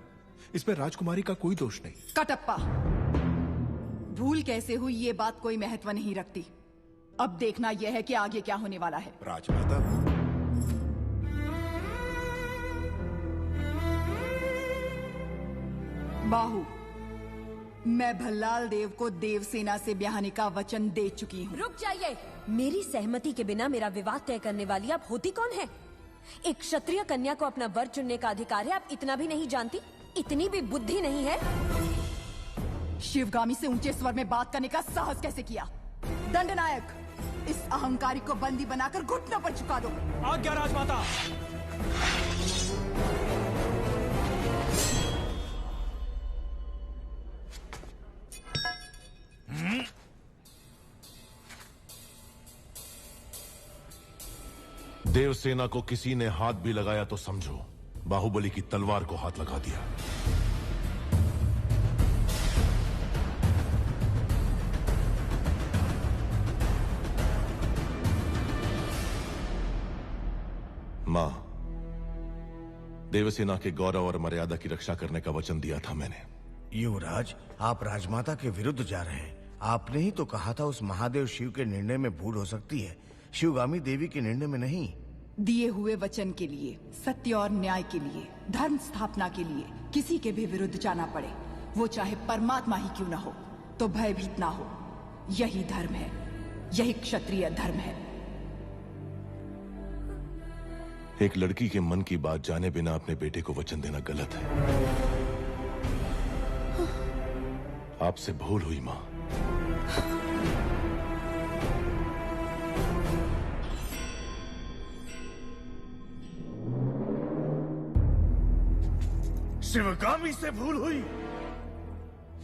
इसमें राजकुमारी का कोई दोष नहीं। कटप्पा, भूल कैसे हुई ये बात कोई महत्व नहीं रखती। अब देखना यह है कि आगे क्या होने वाला है। राजमाता, बाहु, मैं भल्लाल देव को देवसेना से ब्याहने का वचन दे चुकी हूँ। रुक जाइए। मेरी सहमति के बिना मेरा विवाह तय करने वाली आप होती कौन है? एक क्षत्रिय कन्या को अपना वर चुनने का अधिकार है, आप इतना भी नहीं जानती? इतनी भी बुद्धि नहीं है? शिवगामी से ऊंचे स्वर में बात करने का साहस कैसे किया? दंडनायक, इस अहंकारी को बंदी बनाकर घुटनों पर झुका दो। आज्ञा राजमाता। देवसेना को किसी ने हाथ भी लगाया तो समझो बाहुबली की तलवार को हाथ लगा दिया। मां, देवसेना के गौरव और मर्यादा की रक्षा करने का वचन दिया था मैंने। युवराज, आप राजमाता के विरुद्ध जा रहे हैं। आपने ही तो कहा था उस महादेव शिव के निर्णय में भूल हो सकती है, शिवगामी देवी के निर्णय में नहीं। दिए हुए वचन के लिए, सत्य और न्याय के लिए, धर्म स्थापना के लिए किसी के भी विरुद्ध जाना पड़े, वो चाहे परमात्मा ही क्यों ना हो, तो भयभीत ना हो। यही धर्म है, यही क्षत्रिय धर्म है। एक लड़की के मन की बात जाने बिना अपने बेटे को वचन देना गलत है। आपसे भूल हुई मां। शिवगामी से भूल हुई?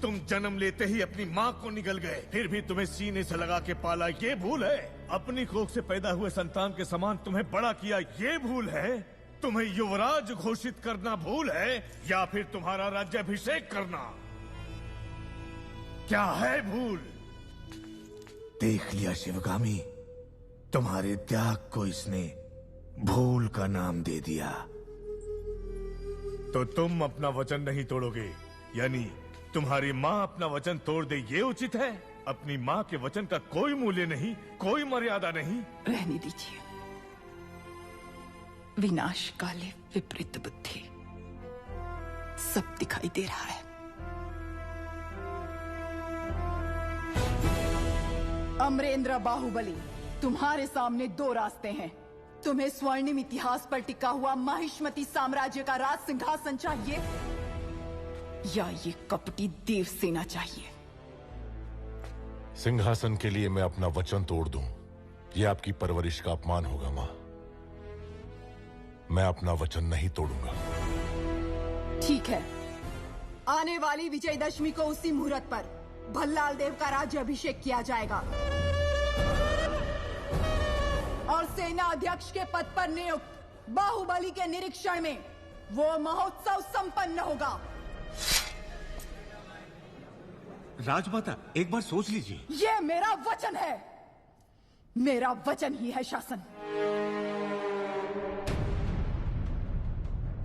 तुम जन्म लेते ही अपनी माँ को निगल गए, फिर भी तुम्हें सीने से लगा के पाला, ये भूल है? अपनी कोख से पैदा हुए संतान के समान तुम्हें बड़ा किया, ये भूल है? तुम्हें युवराज घोषित करना भूल है, या फिर तुम्हारा राज्याभिषेक करना? क्या है भूल? देख लिया शिवगामी, तुम्हारे त्याग को इसने भूल का नाम दे दिया। तो तुम अपना वचन नहीं तोड़ोगे, यानी तुम्हारी माँ अपना वचन तोड़ दे, ये उचित है? अपनी माँ के वचन का कोई मूल्य नहीं, कोई मर्यादा नहीं। रहने दीजिए। विनाश काले विपरीत बुद्धि, सब दिखाई दे रहा है। अमरेंद्र बाहुबली, तुम्हारे सामने दो रास्ते हैं। तुम्हें स्वर्णिम इतिहास पर टिका हुआ माहिष्मती साम्राज्य का राज सिंहासन चाहिए, या ये कपटी देवसेना चाहिए? सिंहासन के लिए मैं अपना वचन तोड़ दूं, यह आपकी परवरिश का अपमान होगा मां। मैं अपना वचन नहीं तोड़ूंगा। ठीक है, आने वाली विजयदशमी को उसी मुहूर्त पर भल्लाल देव का राज्याभिषेक किया जाएगा और सेना अध्यक्ष के पद पर नियुक्त बाहुबली के निरीक्षण में वो महोत्सव संपन्न होगा। राजमाता, एक बार सोच लीजिए। ये मेरा वचन है, मेरा वचन ही है शासन।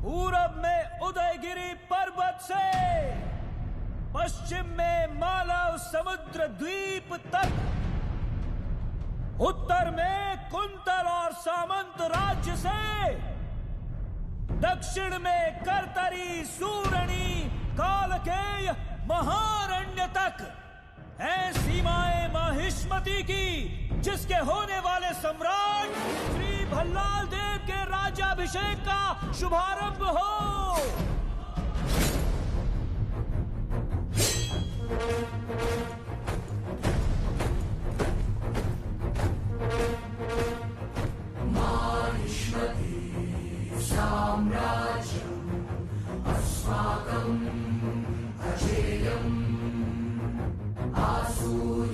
पूरब में उदयगिरी पर्वत से पश्चिम में मालव समुद्र द्वीप तक, उत्तर में कुंतल और सामंत राज्य से, दक्षिण में करतरी, सूरणी, कालकेय, महारण्य तक है सीमाएं माहिष्मती की, जिसके होने वाले सम्राट श्री भल्लाल देव के राज्याभिषेक का शुभारंभ हो। माहिष्मती साम्राज्यम् अस्माकम् अजेयम् आसूर्य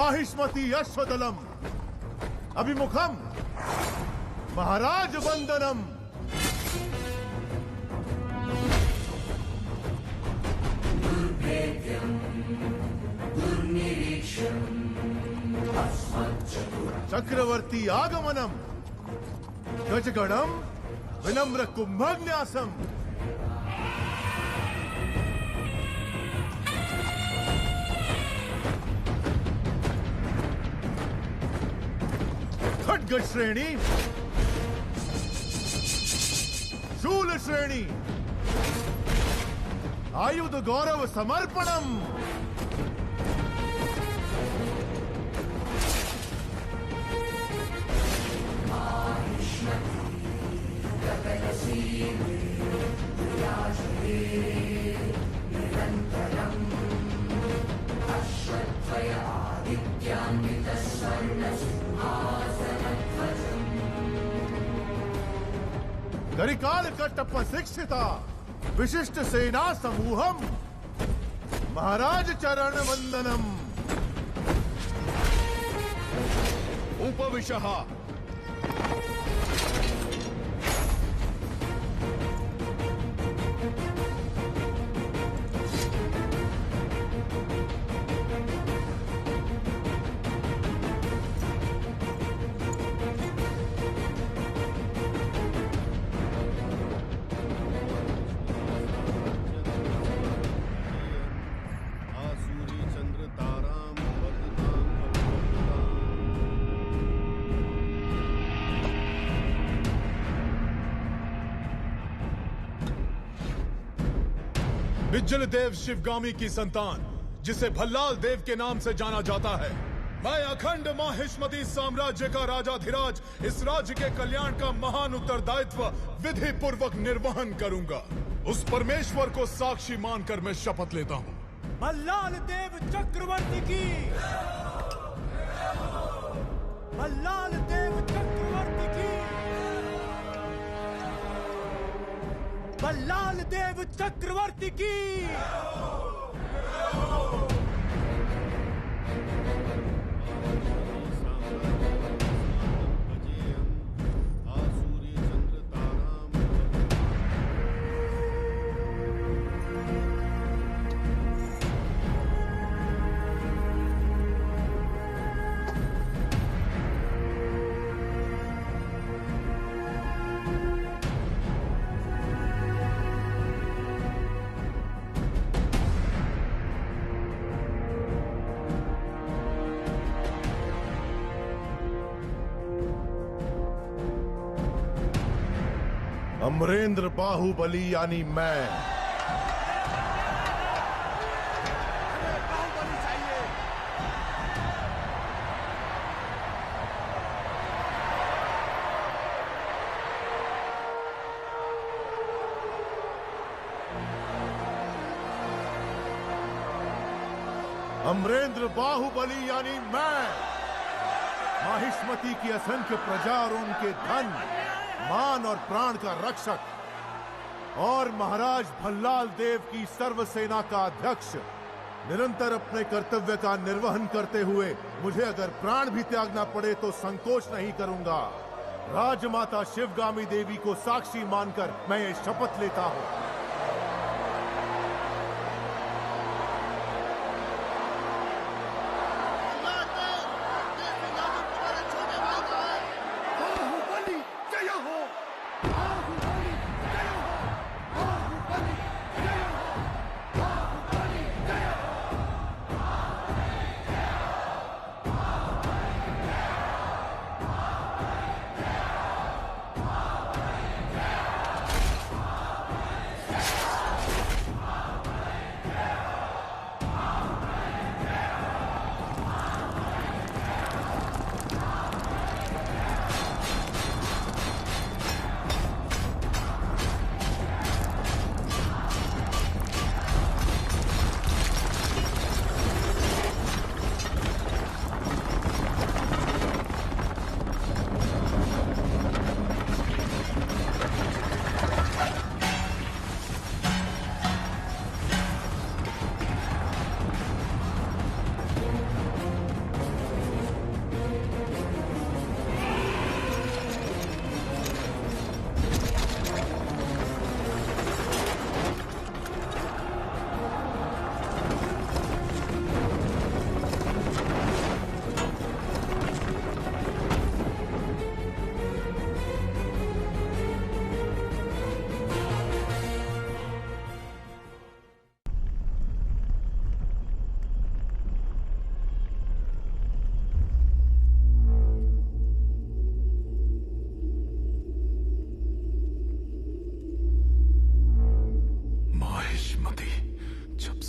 माहिष्मती अश्वदलम अभिमुखम महाराज वंदनम। चक्रवर्ती आगमनम गजगणम विनम्र कुंभन्यासम। खड्ग श्रेणी शूल श्रेणी आयुध गौरव समर्पणम। करिकाल कट्टप शिक्षिता विशिष्ट सेना समूहम महाराज चरण वंदनम। उपविशः बिज्जल देव शिवगामी की संतान जिसे भल्लाल देव के नाम से जाना जाता है, मैं अखंड माहिष्मती साम्राज्य का राजाधिराज इस राज्य के कल्याण का महान उत्तरदायित्व विधि पूर्वक निर्वहन करूंगा। उस परमेश्वर को साक्षी मानकर मैं शपथ लेता हूँ। भल्लाल देव चक्रवर्ती की, भल्लाल देव चक्रवर्ती की, भल्लाल देव चक्रवर्ती की। अमरेंद्र बाहुबली यानी मैं अमरेंद्र बाहुबली यानी मैं माहिष्मती की असंख्य प्रजा और उनके धन मान और प्राण का रक्षक और महाराज भल्लाल देव की सर्व सेना का अध्यक्ष निरंतर अपने कर्तव्य का निर्वहन करते हुए मुझे अगर प्राण भी त्यागना पड़े तो संकोच नहीं करूंगा। राजमाता शिवगामी देवी को साक्षी मानकर मैं ये शपथ लेता हूं।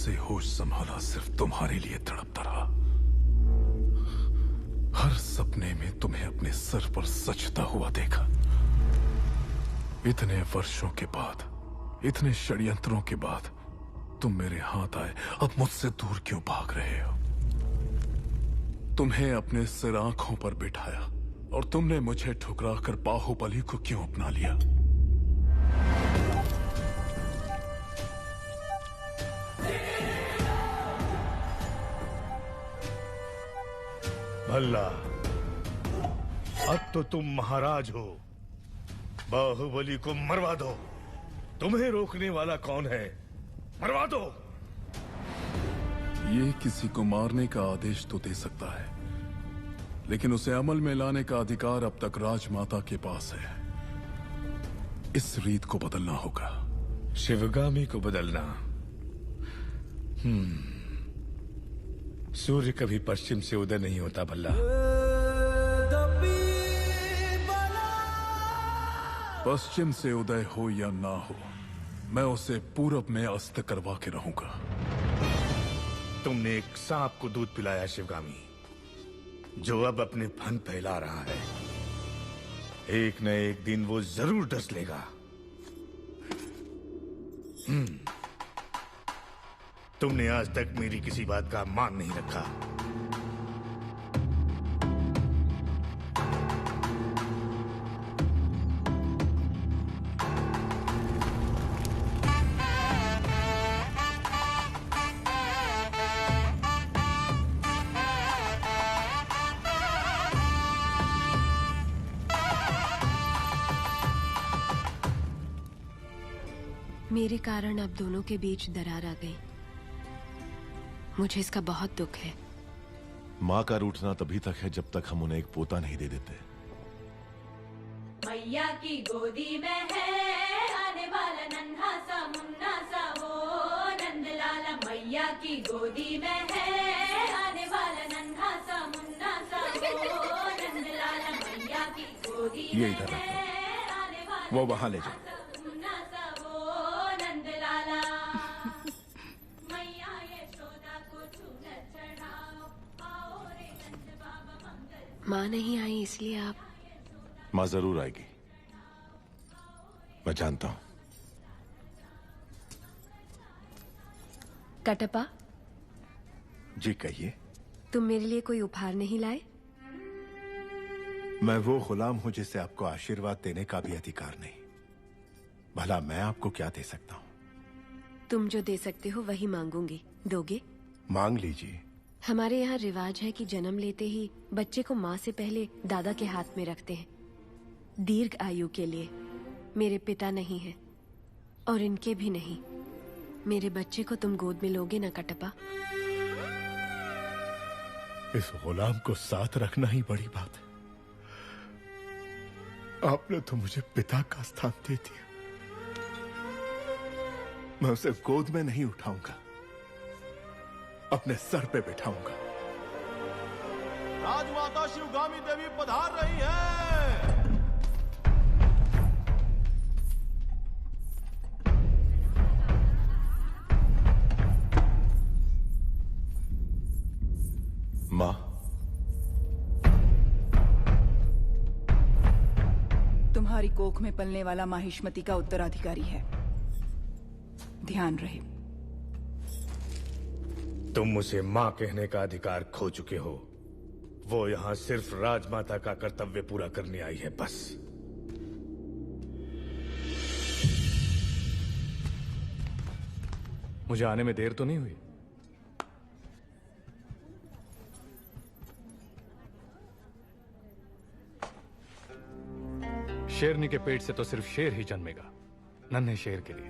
से होश संभाला सिर्फ तुम्हारे लिए तड़पता रहा। हर सपने में तुम्हें अपने सर पर सजता हुआ देखा। इतने वर्षों के बाद, इतने षड्यंत्रों के बाद तुम मेरे हाथ आए, अब मुझसे दूर क्यों भाग रहे हो? तुम्हें अपने सिर आंखों पर बिठाया और तुमने मुझे ठुकराकर बाहुबली को क्यों अपना लिया? भल्ला, अब तो तुम महाराज हो। बाहुबली को मरवा दो। तुम्हें रोकने वाला कौन है? मरवा दो। ये किसी को मारने का आदेश तो दे सकता है, लेकिन उसे अमल में लाने का अधिकार अब तक राजमाता के पास है। इस रीत को बदलना होगा। शिवगामी को बदलना? सूर्य कभी पश्चिम से उदय नहीं होता भल्ला। पश्चिम से उदय हो या ना हो, मैं उसे पूरब में अस्त करवा के रहूंगा। तुमने एक सांप को दूध पिलाया शिवगामी, जो अब अपने फन फैला रहा है। एक न एक दिन वो जरूर डस लेगा। तुमने आज तक मेरी किसी बात का मान नहीं रखा। मेरे कारण अब दोनों के बीच दरार आ गई। मुझे इसका बहुत दुख है। माँ का रूठना तभी तक है जब तक हम उन्हें एक पोता नहीं दे देते। मैया की गोदी में है आने वाला नन्हा सा मुन्ना सा वो नंदलाला। मैया की गोदी में है आने वाला नन्हा सा मुन्ना सा वो नंदलाला। मैया की गोदी ये में इधर है आने वाला वो वहां ले जाओ। मुन्ना सा वो नंदलाला। मैया यशोदा को चूनर चढ़ाओ, आओ रे नंद बाबा मंगल। माँ नहीं आई इसलिए आप? माँ जरूर आएगी, मैं जानता हूं। कटप्पा, जी कहिए। तुम मेरे लिए कोई उपहार नहीं लाए? मैं वो गुलाम हूं जिसे आपको आशीर्वाद देने का भी अधिकार नहीं। भला मैं आपको क्या दे सकता हूं? तुम जो दे सकते हो वही मांगूंगी। दोगे? मांग लीजिए। हमारे यहाँ रिवाज है कि जन्म लेते ही बच्चे को माँ से पहले दादा के हाथ में रखते हैं, दीर्घ आयु के लिए। मेरे पिता नहीं है और इनके भी नहीं। मेरे बच्चे को तुम गोद में लोगे ना कटप्पा? इस गुलाम को साथ रखना ही बड़ी बात है। आपने तो मुझे पिता का स्थान दे दिया। मैं उसे गोद में नहीं उठाऊंगा, अपने सर पे बिठाऊंगा। राजमाता शिवगामी देवी पधार रही हैं। माँ, तुम्हारी कोख में पलने वाला माहिष्मति का उत्तराधिकारी है। ध्यान रहे। तुम उसे मां कहने का अधिकार खो चुके हो। वो यहां सिर्फ राजमाता का कर्तव्य पूरा करने आई है, बस। मुझे आने में देर तो नहीं हुई? शेरनी के पेट से तो सिर्फ शेर ही जन्मेगा, नन्हे शेर के लिए।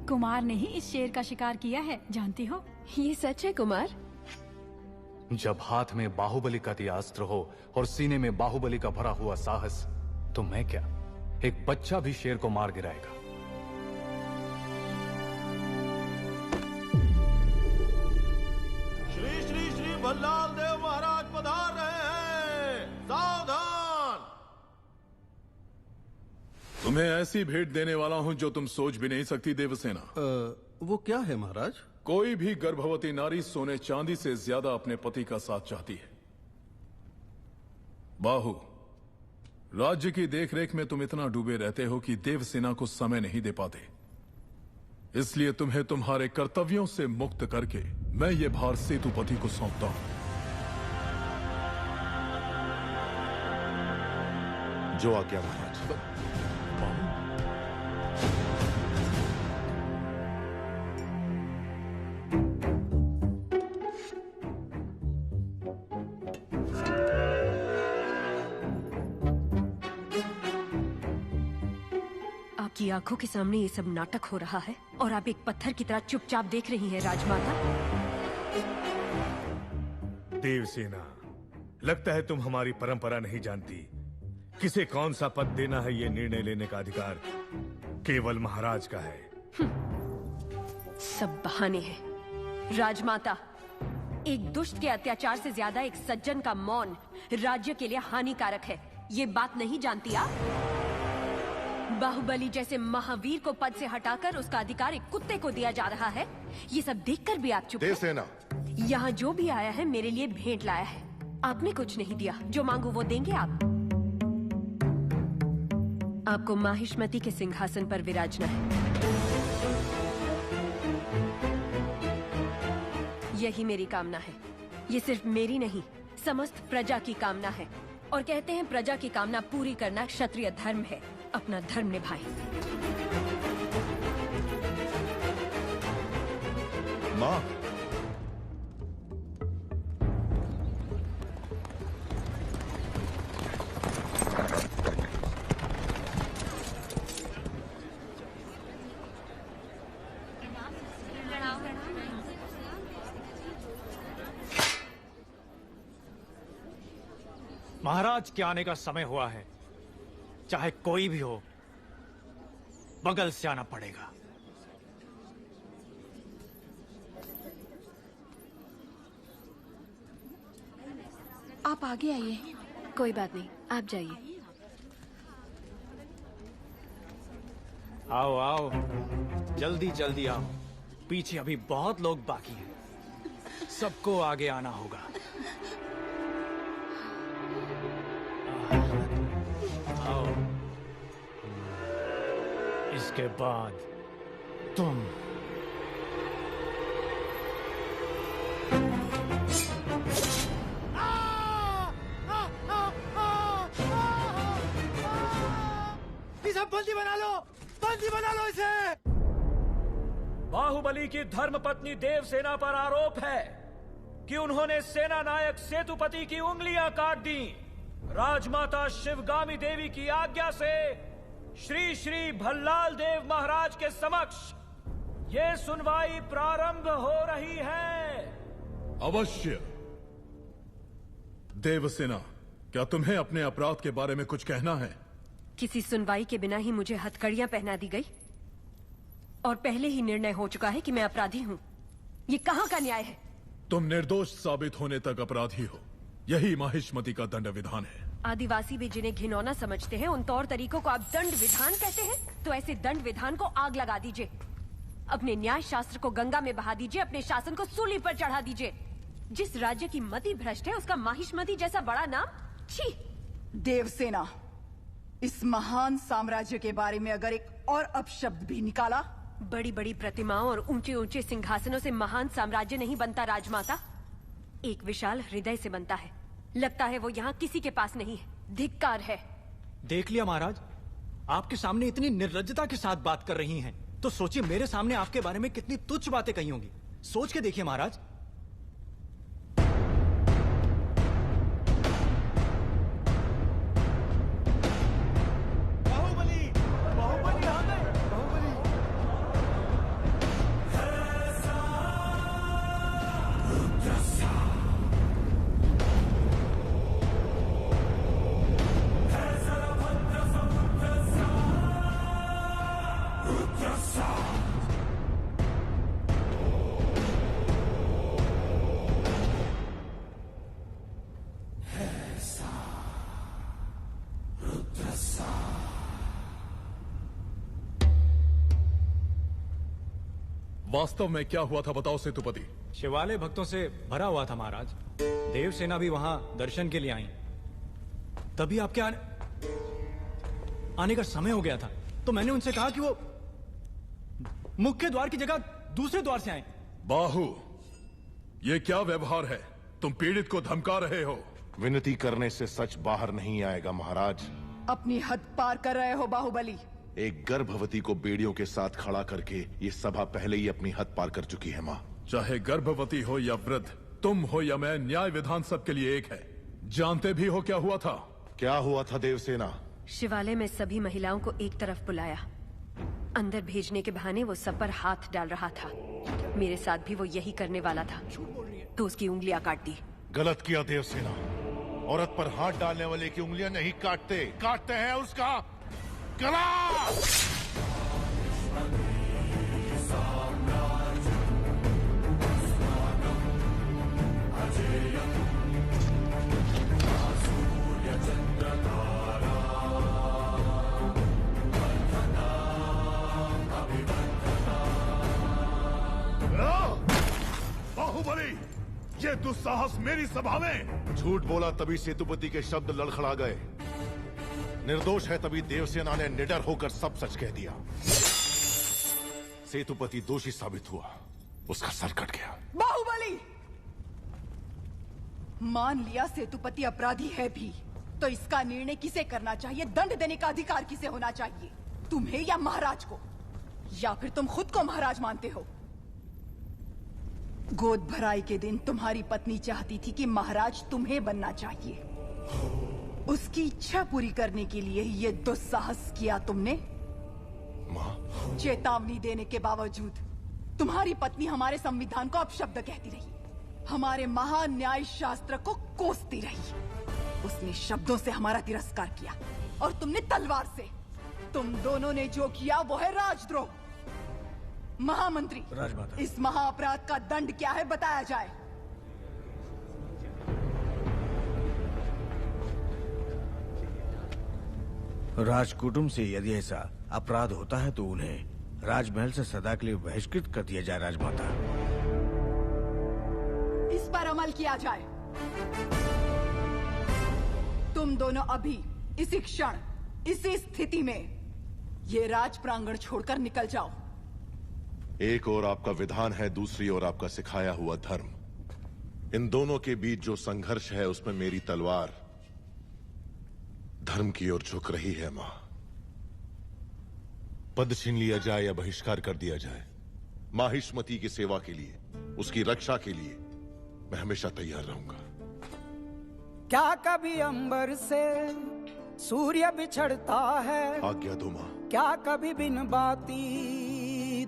कुमार ने ही इस शेर का शिकार किया है, जानती हो? ये सच है कुमार? जब हाथ में बाहुबली का दिया अस्त्र हो और सीने में बाहुबली का भरा हुआ साहस, तो मैं क्या, एक बच्चा भी शेर को मार गिराएगा। श्री श्री श्री भल्लाल देव महाराज पधार रहे हैं। सावधान। तुम्हें ऐसी भेंट देने वाला हूं जो तुम सोच भी नहीं सकती देवसेना। वो क्या है महाराज? कोई भी गर्भवती नारी सोने चांदी से ज्यादा अपने पति का साथ चाहती है। बाहु, राज्य की देखरेख में तुम इतना डूबे रहते हो कि देवसेना को समय नहीं दे पाते। इसलिए तुम्हें तुम्हारे कर्तव्यों से मुक्त करके मैं ये भार सेतुपति को सौंपता हूं। जो आज्ञा महाराज। आपकी आंखों के सामने ये सब नाटक हो रहा है और आप एक पत्थर की तरह चुपचाप देख रही हैं राजमाता। देवसेना, लगता है तुम हमारी परंपरा नहीं जानती। किसे कौन सा पद देना है, ये निर्णय लेने का अधिकार केवल महाराज का है। सब बहाने हैं। राजमाता, एक दुष्ट के अत्याचार से ज्यादा एक सज्जन का मौन राज्य के लिए हानिकारक है। ये बात नहीं जानती आप? बाहुबली जैसे महावीर को पद से हटाकर उसका अधिकार एक कुत्ते को दिया जा रहा है। ये सब देखकर भी आप चुप हैं। देवसेना, यहाँ जो भी आया है मेरे लिए भेंट लाया है। आपने कुछ नहीं दिया, जो मांगू वो देंगे आप। आपको माहिष्मति के सिंहासन पर विराजना है। यही मेरी कामना है। ये सिर्फ मेरी नहीं, समस्त प्रजा की कामना है। और कहते हैं प्रजा की कामना पूरी करना क्षत्रिय धर्म है। अपना धर्म निभाएं। माँ, महाराज के आने का समय हुआ है। चाहे कोई भी हो, बगल से आना पड़ेगा। आप आगे आइए। कोई बात नहीं, आप जाइए। आओ आओ, जल्दी जल्दी आओ। पीछे अभी बहुत लोग बाकी हैं। सबको आगे आना होगा। आओ। इसके बाद तुम। इसे बंदी बना लो, बंदी बना लो इसे। बाहुबली की धर्मपत्नी देवसेना पर आरोप है कि उन्होंने सेना नायक सेतुपति की उंगलियां काट दी। राजमाता शिवगामी देवी की आज्ञा से श्री श्री भल्लाल देव महाराज के समक्ष ये सुनवाई प्रारंभ हो रही है। अवश्य। देवसेना, क्या तुम्हें अपने अपराध के बारे में कुछ कहना है? किसी सुनवाई के बिना ही मुझे हथकड़ियां पहना दी गई और पहले ही निर्णय हो चुका है कि मैं अपराधी हूं। ये कहां का न्याय है? तुम निर्दोष साबित होने तक अपराधी हो। यही माहिष्मति का दंड विधान है। आदिवासी भी जिन्हें घिनौना समझते हैं, उन तौर तरीकों को आप दंड विधान कहते हैं? तो ऐसे दंड विधान को आग लगा दीजिए। अपने न्याय शास्त्र को गंगा में बहा दीजिए। अपने शासन को सूली पर चढ़ा दीजिए। जिस राज्य की मति भ्रष्ट है, उसका माहिष्मति जैसा बड़ा नाम? छी! देवसेना, इस महान साम्राज्य के बारे में अगर एक और अपशब्द भी निकाला। बड़ी बड़ी प्रतिमाओं और ऊंचे ऊंचे सिंहासनों से महान साम्राज्य नहीं बनता राजमाता, एक विशाल हृदय से बनता है। लगता है वो यहाँ किसी के पास नहीं है। धिक्कार है। देख लिया महाराज, आपके सामने इतनी निर्लज्जता के साथ बात कर रही हैं, तो सोचिए मेरे सामने आपके बारे में कितनी तुच्छ बातें कही होंगी। सोच के देखिए महाराज। बाहुबली, बाहुबली आ गए। बाहुबली। वास्तव में क्या हुआ था बताओ सेतुपति। शिवालय भक्तों से भरा हुआ था महाराज। देवसेना भी वहां दर्शन के लिए आई। तभी आपके आने का समय हो गया था, तो मैंने उनसे कहा कि वो मुख्य द्वार की जगह दूसरे द्वार से आए। बाहु, ये क्या व्यवहार है? तुम पीड़ित को धमका रहे हो। विनती करने से सच बाहर नहीं आएगा महाराज। अपनी हद पार कर रहे हो बाहुबली। एक गर्भवती को बेड़ियों के साथ खड़ा करके ये सभा पहले ही अपनी हद पार कर चुकी है माँ। चाहे गर्भवती हो या वृद्ध, तुम हो या मैं, न्याय विधान सबके लिए एक है। जानते भी हो क्या हुआ था? क्या हुआ था देवसेना? शिवालय में सभी महिलाओं को एक तरफ बुलाया। अंदर भेजने के बहाने वो सब पर हाथ डाल रहा था। मेरे साथ भी वो यही करने वाला था, तो उसकी उंगलियां काट दी। गलत किया देवसेना। औरत पर हाथ डालने वाले की उंगलियां नहीं काटते, काटते हैं उसका गला। बाहुबली, ये दुस्साहस मेरी सभा में। झूठ बोला तभी सेतुपति के शब्द लड़खड़ा गए। निर्दोष है तभी देवसेना ने निडर होकर सब सच कह दिया। सेतुपति दोषी साबित हुआ, उसका सर कट गया। बाहुबली, मान लिया सेतुपति अपराधी है भी, तो इसका निर्णय किसे करना चाहिए? दंड देने का अधिकार किसे होना चाहिए? तुम्हें या महाराज को? या फिर तुम खुद को महाराज मानते हो? गोद भराई के दिन तुम्हारी पत्नी चाहती थी कि महाराज तुम्हें बनना चाहिए। उसकी इच्छा पूरी करने के लिए ये दुस्साहस किया तुमने। चेतावनी देने के बावजूद तुम्हारी पत्नी हमारे संविधान को अपशब्द कहती रही, हमारे महान न्याय शास्त्र को कोसती रही। उसने शब्दों से हमारा तिरस्कार किया और तुमने तलवार से। तुम दोनों ने जो किया वो है राजद्रोह। महामंत्री, राजमाता, इस महाअपराध का दंड क्या है बताया जाए। राजकुटुंब से यदि ऐसा अपराध होता है तो उन्हें राजमहल से सदा के लिए बहिष्कृत कर दिया जाए। राजमाता, इस पर अमल किया जाए। तुम दोनों अभी इसी क्षण इसी स्थिति में ये राज प्रांगण छोड़कर निकल जाओ। एक ओर आपका विधान है, दूसरी ओर आपका सिखाया हुआ धर्म। इन दोनों के बीच जो संघर्ष है उसमें मेरी तलवार धर्म की ओर झुक रही है। मां, पद छीन लिया जाए या बहिष्कार कर दिया जाए, माहिष्मती की सेवा के लिए, उसकी रक्षा के लिए मैं हमेशा तैयार रहूंगा। क्या कभी अंबर से सूर्य बिछड़ता है? आज्ञा दो मां। क्या कभी बिन बाती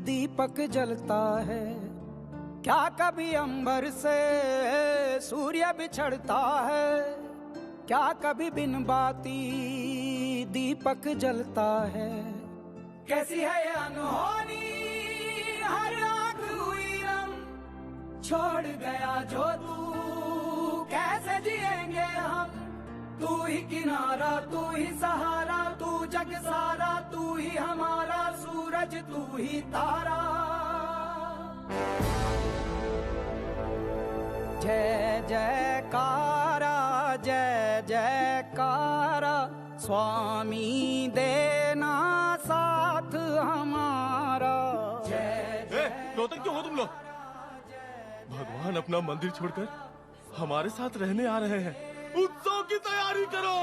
दीपक जलता है? क्या कभी अंबर से सूर्य बिछड़ता है? क्या कभी बिन बाती दीपक जलता है? कैसी है ये अनहोनी, हर आंख हुई रम, छोड़ गया जो तू, कैसे जिएंगे हम? तू ही किनारा, तू ही सहारा, तू जग सारा, तू ही हमारा सूरज, तू ही तारा। जय जयकारा, जय जयकारा, स्वामी देना साथ हमारा। जय रोते क्यों हो तुम लोग? भगवान अपना मंदिर छोड़कर हमारे साथ रहने आ रहे हैं। उत्सव की तैयारी करो।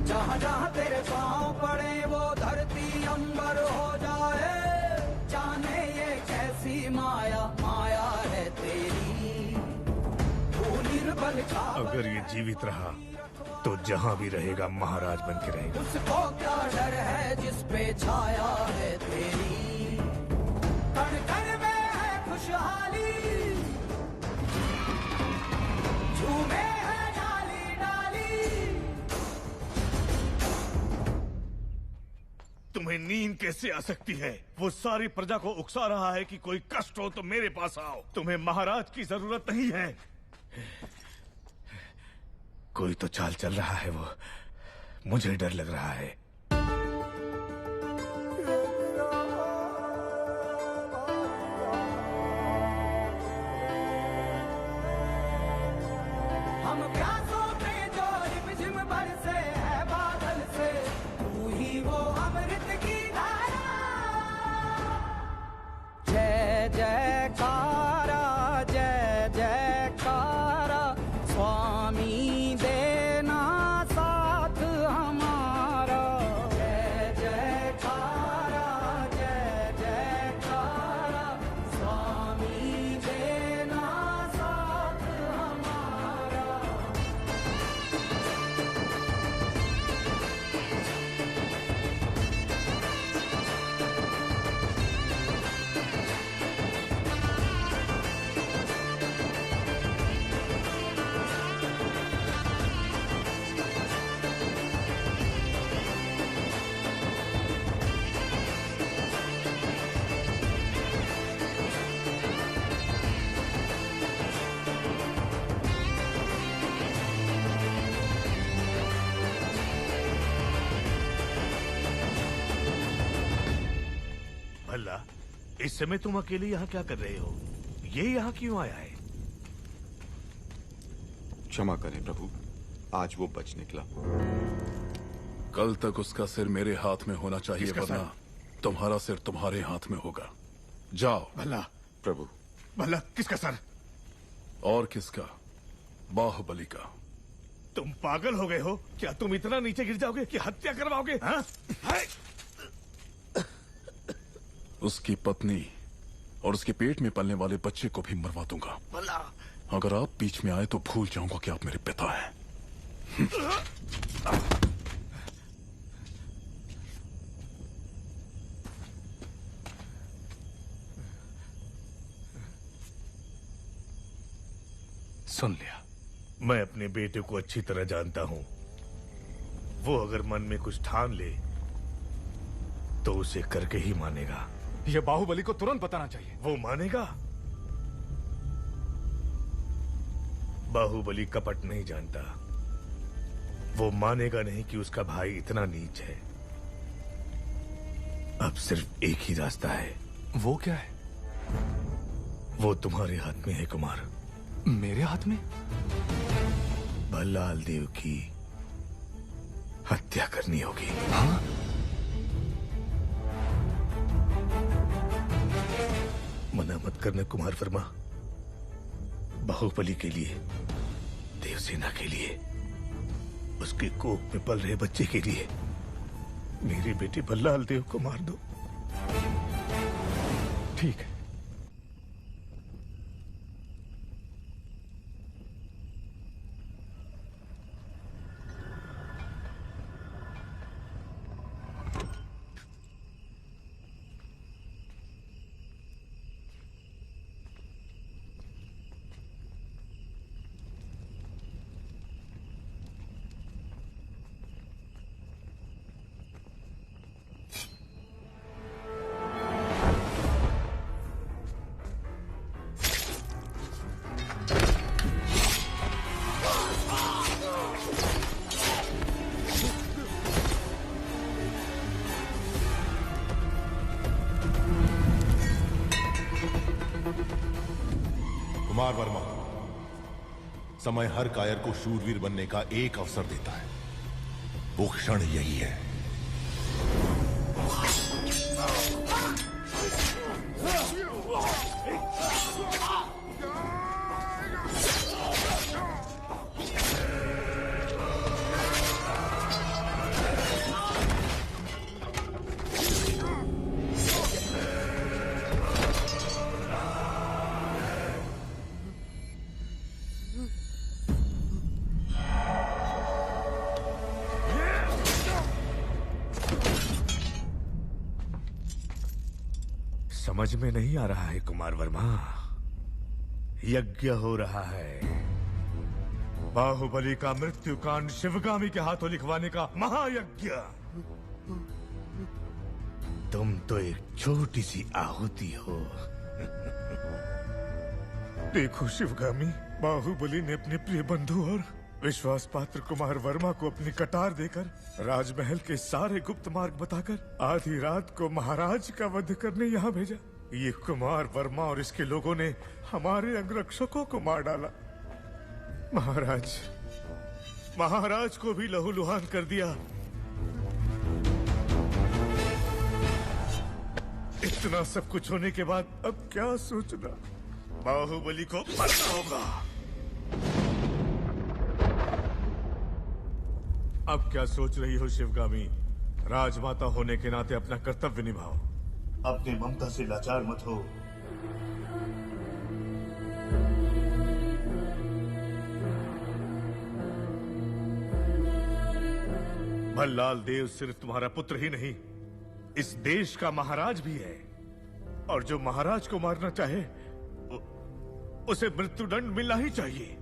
जहाँ जहाँ तेरे पाँव पड़े वो धरती अंबर हो जाए, जाने ये कैसी माया माया है तेरी। तू निर्बल का अगर ये जीवित रहा तो जहाँ भी रहेगा महाराज बन के रहेगा। उसको क्या डर है जिस पे छाया है तेरी। कण कण में है खुशहाली, झूमे है डाली डाली। तुम्हें नींद कैसे आ सकती है? वो सारी प्रजा को उकसा रहा है कि कोई कष्ट हो तो मेरे पास आओ। तुम्हें महाराज की जरूरत नहीं है। कोई तो चाल चल रहा है, वो मुझे डर लग रहा है। हम प्यासों पे जो रिमझिम बरसे है बादल से, तू ही वो अमृत की धारा। जय जयकारा जय जयकारा, स्वामी देना साथ हमारा। जय जयकारा जय जयकारा, स्वामी देना साथ हमारा। भल्ला, इस समय तुम अकेले यहाँ क्या कर रहे हो? ये यहाँ क्यों आया है? क्षमा करें प्रभु, आज वो बच निकला। कल तक उसका सिर मेरे हाथ में होना चाहिए, किसका वरना तुम्हारा सिर तुम्हारे हाथ में होगा। जाओ। भल्ला, प्रभु। भल्ला, किसका सर? और किसका? बाहुबली का। तुम पागल हो गए हो क्या? तुम इतना नीचे गिर जाओगे कि हत्या करवाओगे? हाँ? हाय! उसकी पत्नी और उसके पेट में पलने वाले बच्चे को भी मरवा दूंगा। भला। अगर आप बीच में आए तो भूल जाऊंगा कि आप मेरे पिता हैं। सुन लिया। मैं अपने बेटे को अच्छी तरह जानता हूं। वो अगर मन में कुछ ठान ले तो उसे करके ही मानेगा। ये बाहुबली को तुरंत बताना चाहिए। वो मानेगा? बाहुबली कपट नहीं जानता। वो मानेगा नहीं कि उसका भाई इतना नीच है। अब सिर्फ एक ही रास्ता है। वो क्या है? वो तुम्हारे हाथ में है कुमार। मेरे हाथ में? भल्लाल देव की हत्या करनी होगी। हाँ? मना मत करना कुमार वर्मा। बाहुबली के लिए, देवसेना के लिए, उसके कोख में पल रहे बच्चे के लिए मेरे बेटे भल्लाल देव को मार दो। ठीक है। कुमार वर्मा, समय हर कायर को शूरवीर बनने का एक अवसर देता है। वो क्षण यही है। समझ में नहीं आ रहा है कुमार वर्मा। यज्ञ हो रहा है। बाहुबली का मृत्युकांड शिवगामी के हाथों लिखवाने का महायज्ञ। तुम तो एक छोटी सी आहुति हो। देखो शिवगामी, बाहुबली ने अपने प्रिय बंधु और विश्वास पात्र कुमार वर्मा को अपनी कटार देकर राजमहल के सारे गुप्त मार्ग बताकर आधी रात को महाराज का वध करने यहाँ भेजा। ये कुमार वर्मा और इसके लोगों ने हमारे अंगरक्षकों को मार डाला। महाराज को भी लहूलुहान कर दिया। इतना सब कुछ होने के बाद अब क्या सोचना? बाहुबली को मरना होगा। अब क्या सोच रही हो शिवगामी? राजमाता होने के नाते अपना कर्तव्य निभाओ। अपनी ममता से लाचार मत हो। भल्लाल देव सिर्फ तुम्हारा पुत्र ही नहीं, इस देश का महाराज भी है। और जो महाराज को मारना चाहे उसे मृत्युदंड मिलना ही चाहिए।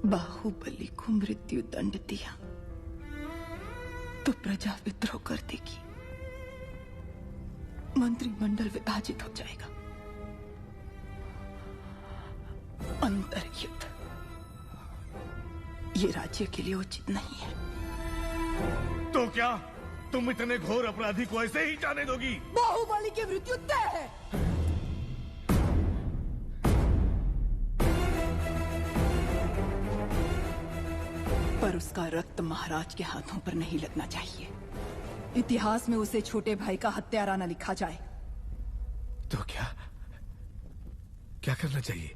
बाहुबली को मृत्यु दंड दिया तो प्रजा विद्रोह कर देगी, मंत्रिमंडल विभाजित हो जाएगा, अंतर्युद्ध ये राज्य के लिए उचित नहीं है। तो क्या तुम इतने घोर अपराधी को ऐसे ही जाने दोगी? बाहुबली की मृत्यु तय है। पर उसका रक्त महाराज के हाथों पर नहीं लगना चाहिए। इतिहास में उसे छोटे भाई का हत्यारा न लिखा जाए। तो क्या करना चाहिए?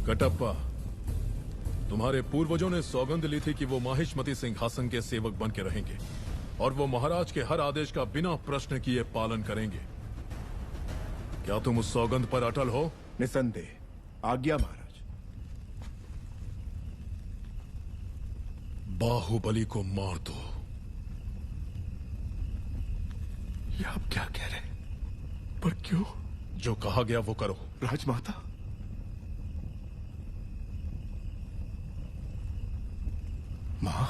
कटप्पा, तुम्हारे पूर्वजों ने सौगंध ली थी कि वो माहिष्मती सिंहासन के सेवक बन के रहेंगे और वो महाराज के हर आदेश का बिना प्रश्न किए पालन करेंगे। क्या तुम उस सौगंध पर अटल हो? निसंदेह। आज्ञा महाराज। बाहुबली को मार दो। ये आप क्या कह रहे हैं? पर क्यों? जो कहा गया वो करो। राजमाता, मां,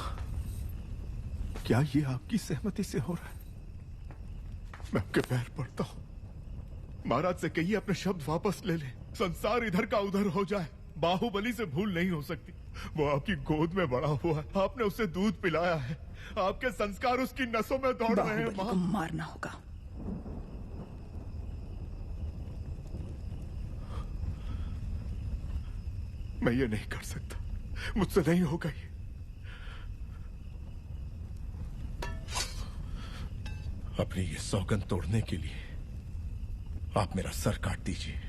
क्या ये आपकी सहमति से हो रहा है? मैं आपके पैर पड़ता हूं। महाराज से कहिए अपने शब्द वापस ले ले। संसार इधर का उधर हो जाए, बाहुबली से भूल नहीं हो सकती। वो आपकी गोद में बड़ा हुआ है, आपने उसे दूध पिलाया है, आपके संस्कार उसकी नसों में दौड़ रहे हैं। बाहुबली को मारना होगा। मैं ये नहीं कर सकता, मुझसे नहीं होगा ये। अपनी ये सौगंध तोड़ने के लिए आप मेरा सर काट दीजिए।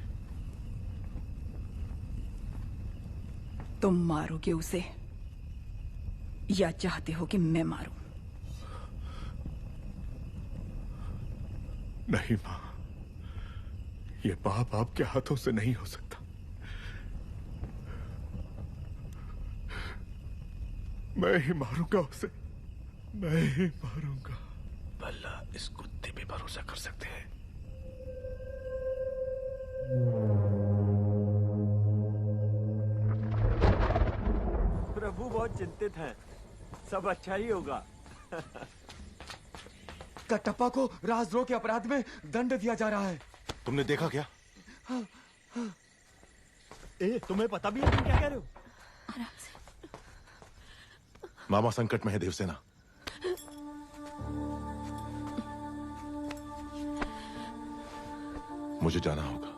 तुम मारोगे उसे या चाहते हो कि मैं मारूं? नहीं मां, ये पाप आपके हाथों से नहीं हो सकता। मैं ही मारूंगा उसे, मैं ही मारूंगा। भला इस कुत्ते पे भरोसा कर सकते हैं? प्रभु बहुत चिंतित हैं। सब अच्छा ही होगा। कटप्पा को राजद्रोह के अपराध में दंड दिया जा रहा है। तुमने देखा क्या? तुम्हें पता भी है तुम क्या कह रहे हो? मामा संकट में है देवसेना। मुझे जाना होगा।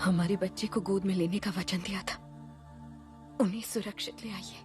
हमारे बच्चे को गोद में लेने का वचन दिया था, उन्हें सुरक्षित ले आइए।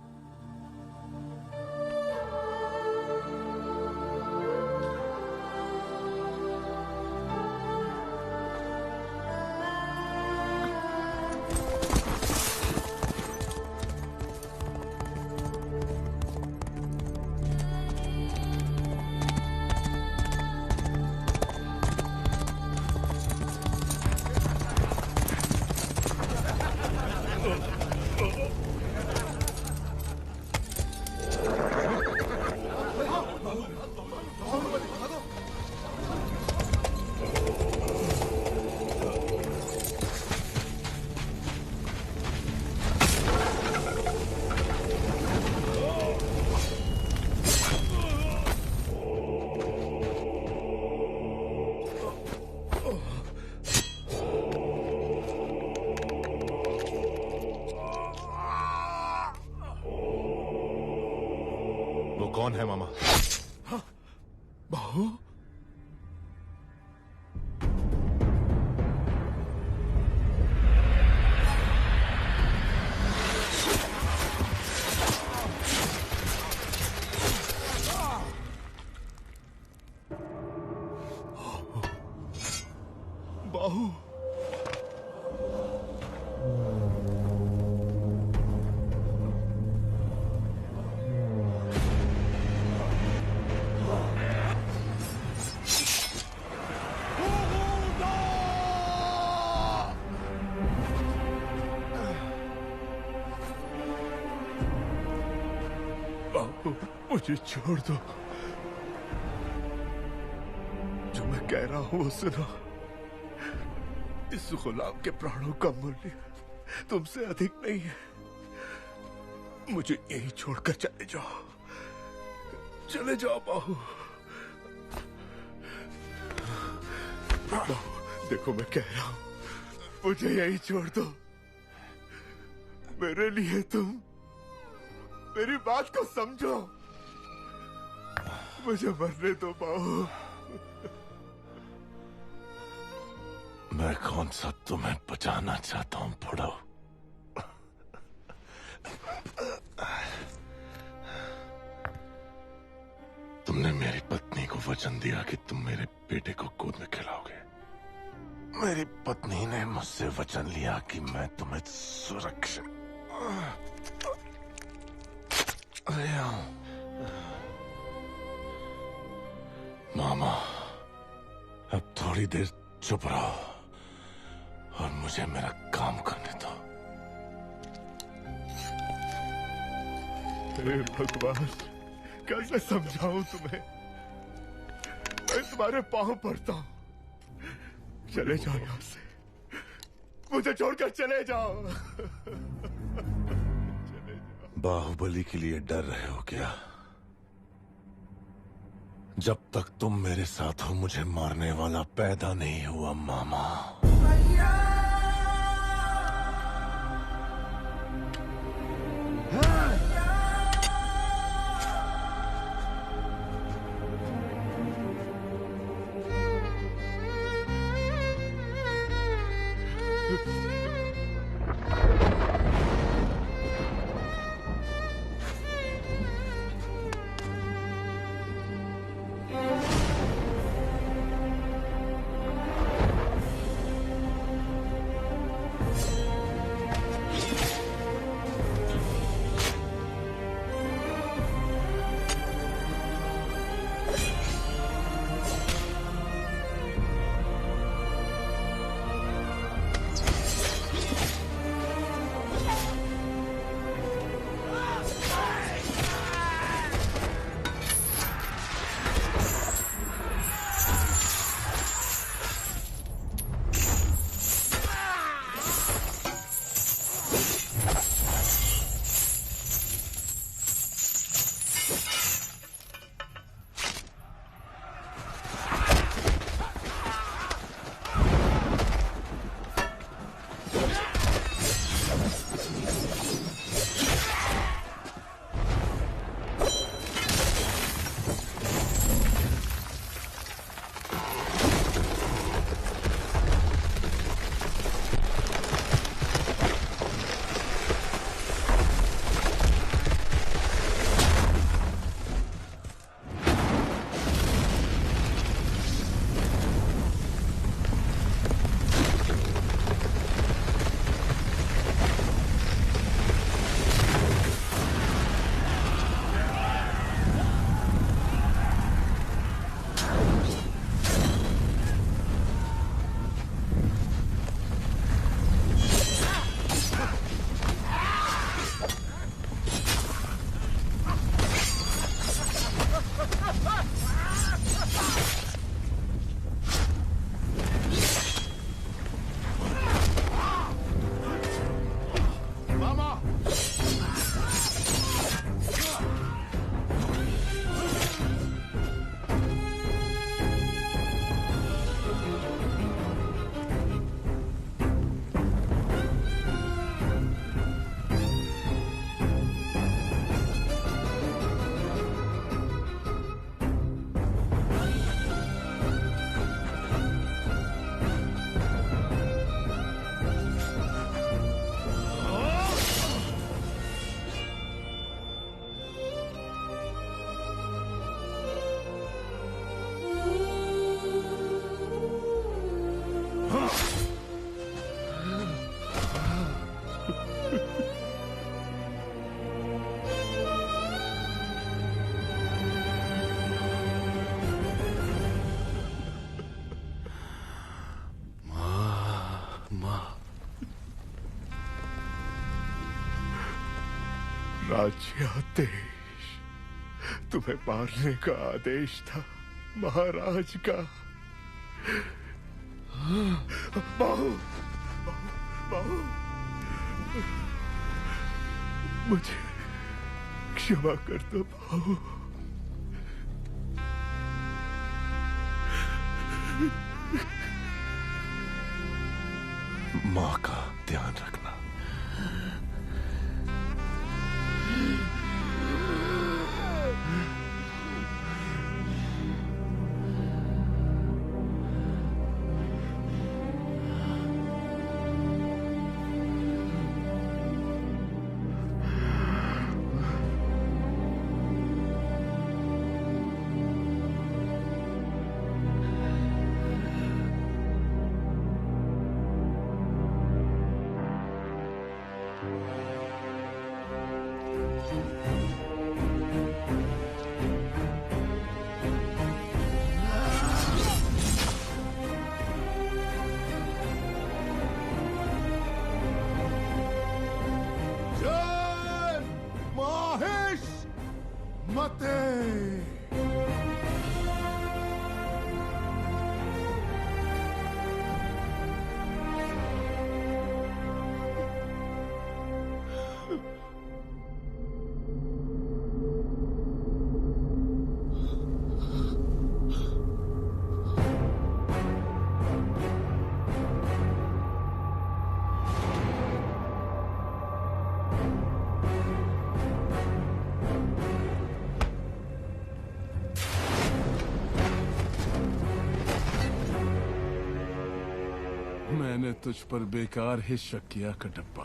कौन है मामा? बाहु? बाहु? मुझे छोड़ दो। जो मैं कह रहा हूं वो सुनो। इस गुलाम के प्राणों का मूल्य तुमसे अधिक नहीं है। मुझे यही छोड़कर चले जाओ। चले जाओ बाहु। बाहु, देखो मैं कह रहा हूं, मुझे यही छोड़ दो। मेरे लिए तुम मेरी बात को समझो। मुझे मरने दो बाहु। मैं कौन सा तुम्हें बचाना चाहता हूं बुढ़ो? तुमने मेरी पत्नी को वचन दिया कि तुम मेरे बेटे को गोद में खिलाओगे। मेरी पत्नी ने मुझसे वचन लिया कि मैं तुम्हें सुरक्षित ले आऊं। मामा, अब थोड़ी देर चुप रहो और मुझे मेरा काम करने दो। हे भगवान, कैसे समझाऊं तुम्हें? मैं तुम्हारे पांव पड़ता हूं। चले जाओ यहां से। मुझे छोड़कर चले जाओ। बाहुबली के लिए डर रहे हो क्या? जब तक तुम मेरे साथ हो मुझे मारने वाला पैदा नहीं हुआ मामा। राज्याधीश, तुम्हें मारने का आदेश था महाराज का। बाहु, बाहु, मुझे क्षमा कर दो बाहु। माँ का ध्यान रखना। मैंने तुझ पर बेकार ही शक किया कटप्पा।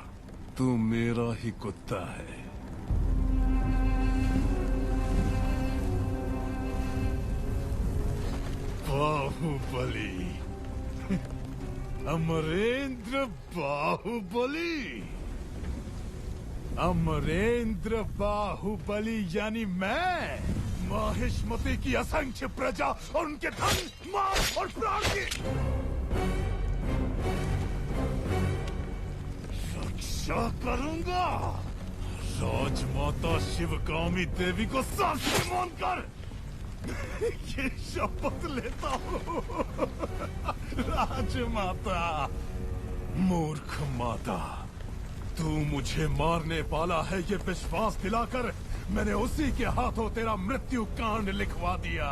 तू मेरा ही कुत्ता है। बाहुबली, अमरेंद्र बाहुबली, अमरेंद्र बाहुबली यानी मैं, माहिष्मति की असंख्य प्रजा और उनके धन, माल और प्राण की रक्षा करूंगा। राजमाता शिवगामी देवी को साक्षी मानकर ये शपथ लेता हूँ। राजमाता, मूर्ख माता, तू मुझे मारने वाला है ये विश्वास दिलाकर मैंने उसी के हाथों तेरा मृत्यु कांड लिखवा दिया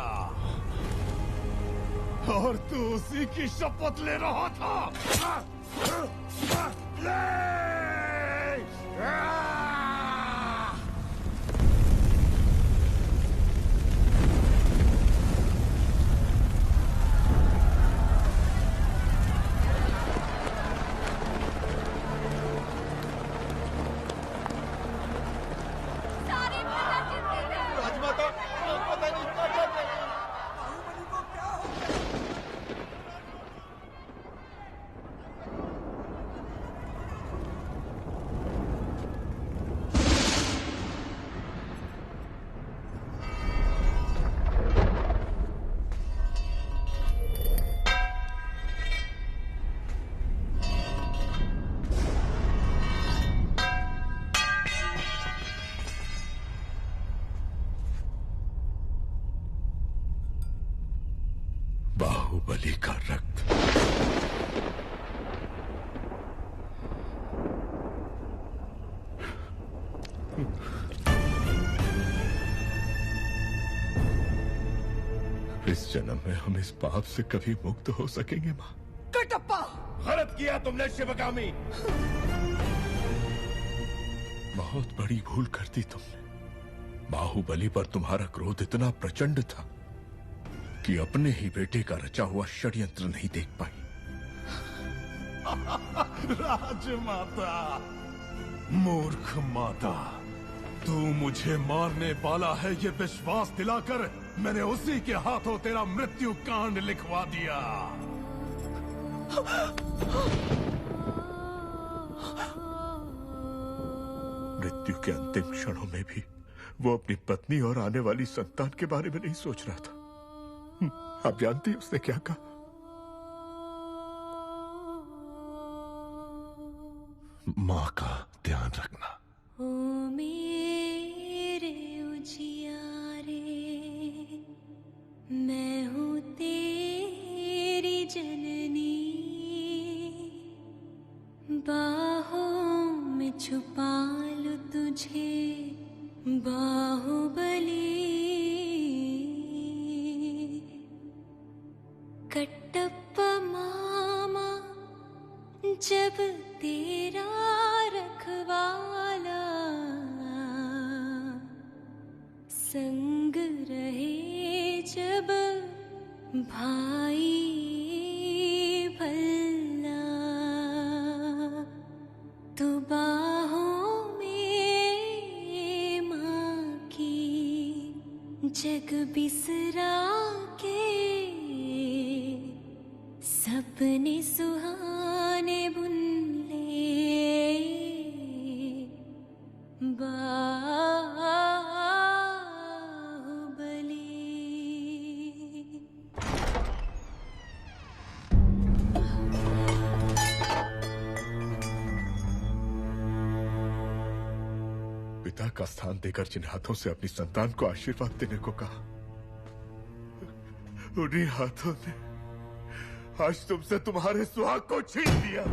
और तू उसी की शपथ ले रहा था। राजमाता, पता नहीं क्या कर रहे हैं। बाहुबली को क्या हो गया? बाहुबली का रक्त, इस जन्म में हम इस पाप से कभी मुक्त हो सकेंगे माँ? कटप्पा, गलत किया तुमने शिवगामी। बहुत बड़ी भूल कर दी तुमने। बाहुबली पर तुम्हारा क्रोध इतना प्रचंड था कि अपने ही बेटे का रचा हुआ षड्यंत्र नहीं देख पाई। राजमाता, मूर्ख माता, तू मुझे मारने वाला है ये विश्वास दिलाकर मैंने उसी के हाथों तेरा मृत्यु कांड लिखवा दिया। मृत्यु के अंतिम क्षणों में भी वो अपनी पत्नी और आने वाली संतान के बारे में नहीं सोच रहा था। आप जानती हैं उसने क्या कहा? माँ का ध्यान रखना। ओ मेरे छुपा लूं तुझे बाहुबली। कटप्पा मामा जब तेरा रखवाला, संग रहे जब भाई भल्ला, तो बाहों में माँ की जग बिसरा के सपने सुहाने बुन ले पिता का स्थान देकर जिन हाथों से अपनी संतान को आशीर्वाद देने को कहा, उन्हीं हाथों ने आज तुमसे तुम्हारे सुहाग को छीन लिया।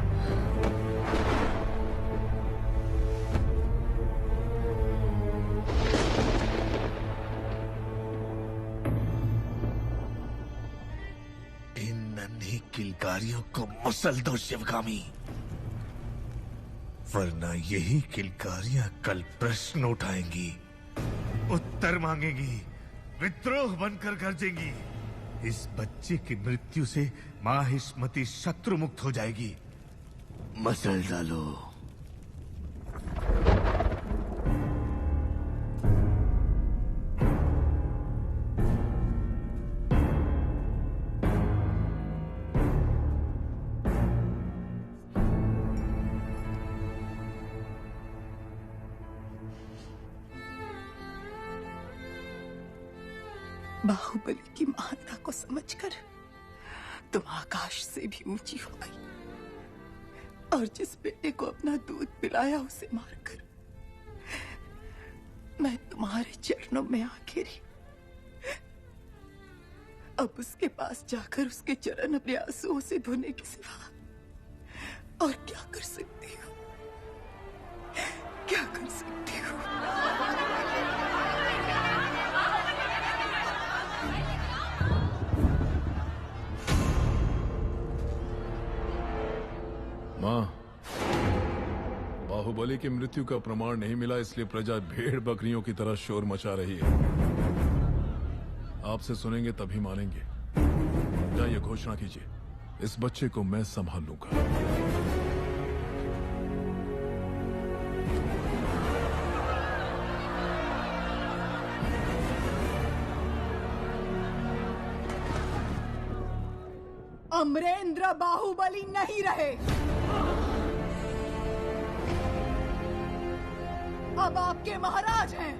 इन नन्ही किलकारियों को मसल दो शिवगामी, वरना यही किलकारियां कल प्रश्न उठाएंगी, उत्तर मांगेंगी, विद्रोह बनकर गरजेंगी। इस बच्चे की मृत्यु से माहिष्मती शत्रु मुक्त हो जाएगी। मसल डालो। बाहुबली की महानता को समझकर तुम आकाश से भी ऊंची हो गई, और जिस बेटे को अपना दूध पिलाया उसे मारकर मैं तुम्हारे चरणों में आ गिरी। अब उसके पास जाकर उसके चरण अपने आंसुओं से धोने के सिवा और क्या कर सकती हूँ? क्या कर सकती हूँ? माँ, बाहुबली की मृत्यु का प्रमाण नहीं मिला, इसलिए प्रजा भेड़ बकरियों की तरह शोर मचा रही है। आपसे सुनेंगे तभी मानेंगे। जाइए घोषणा कीजिए, इस बच्चे को मैं संभाल लूंगा। अमरेंद्र बाहुबली नहीं रहे। अब आपके महाराज हैं।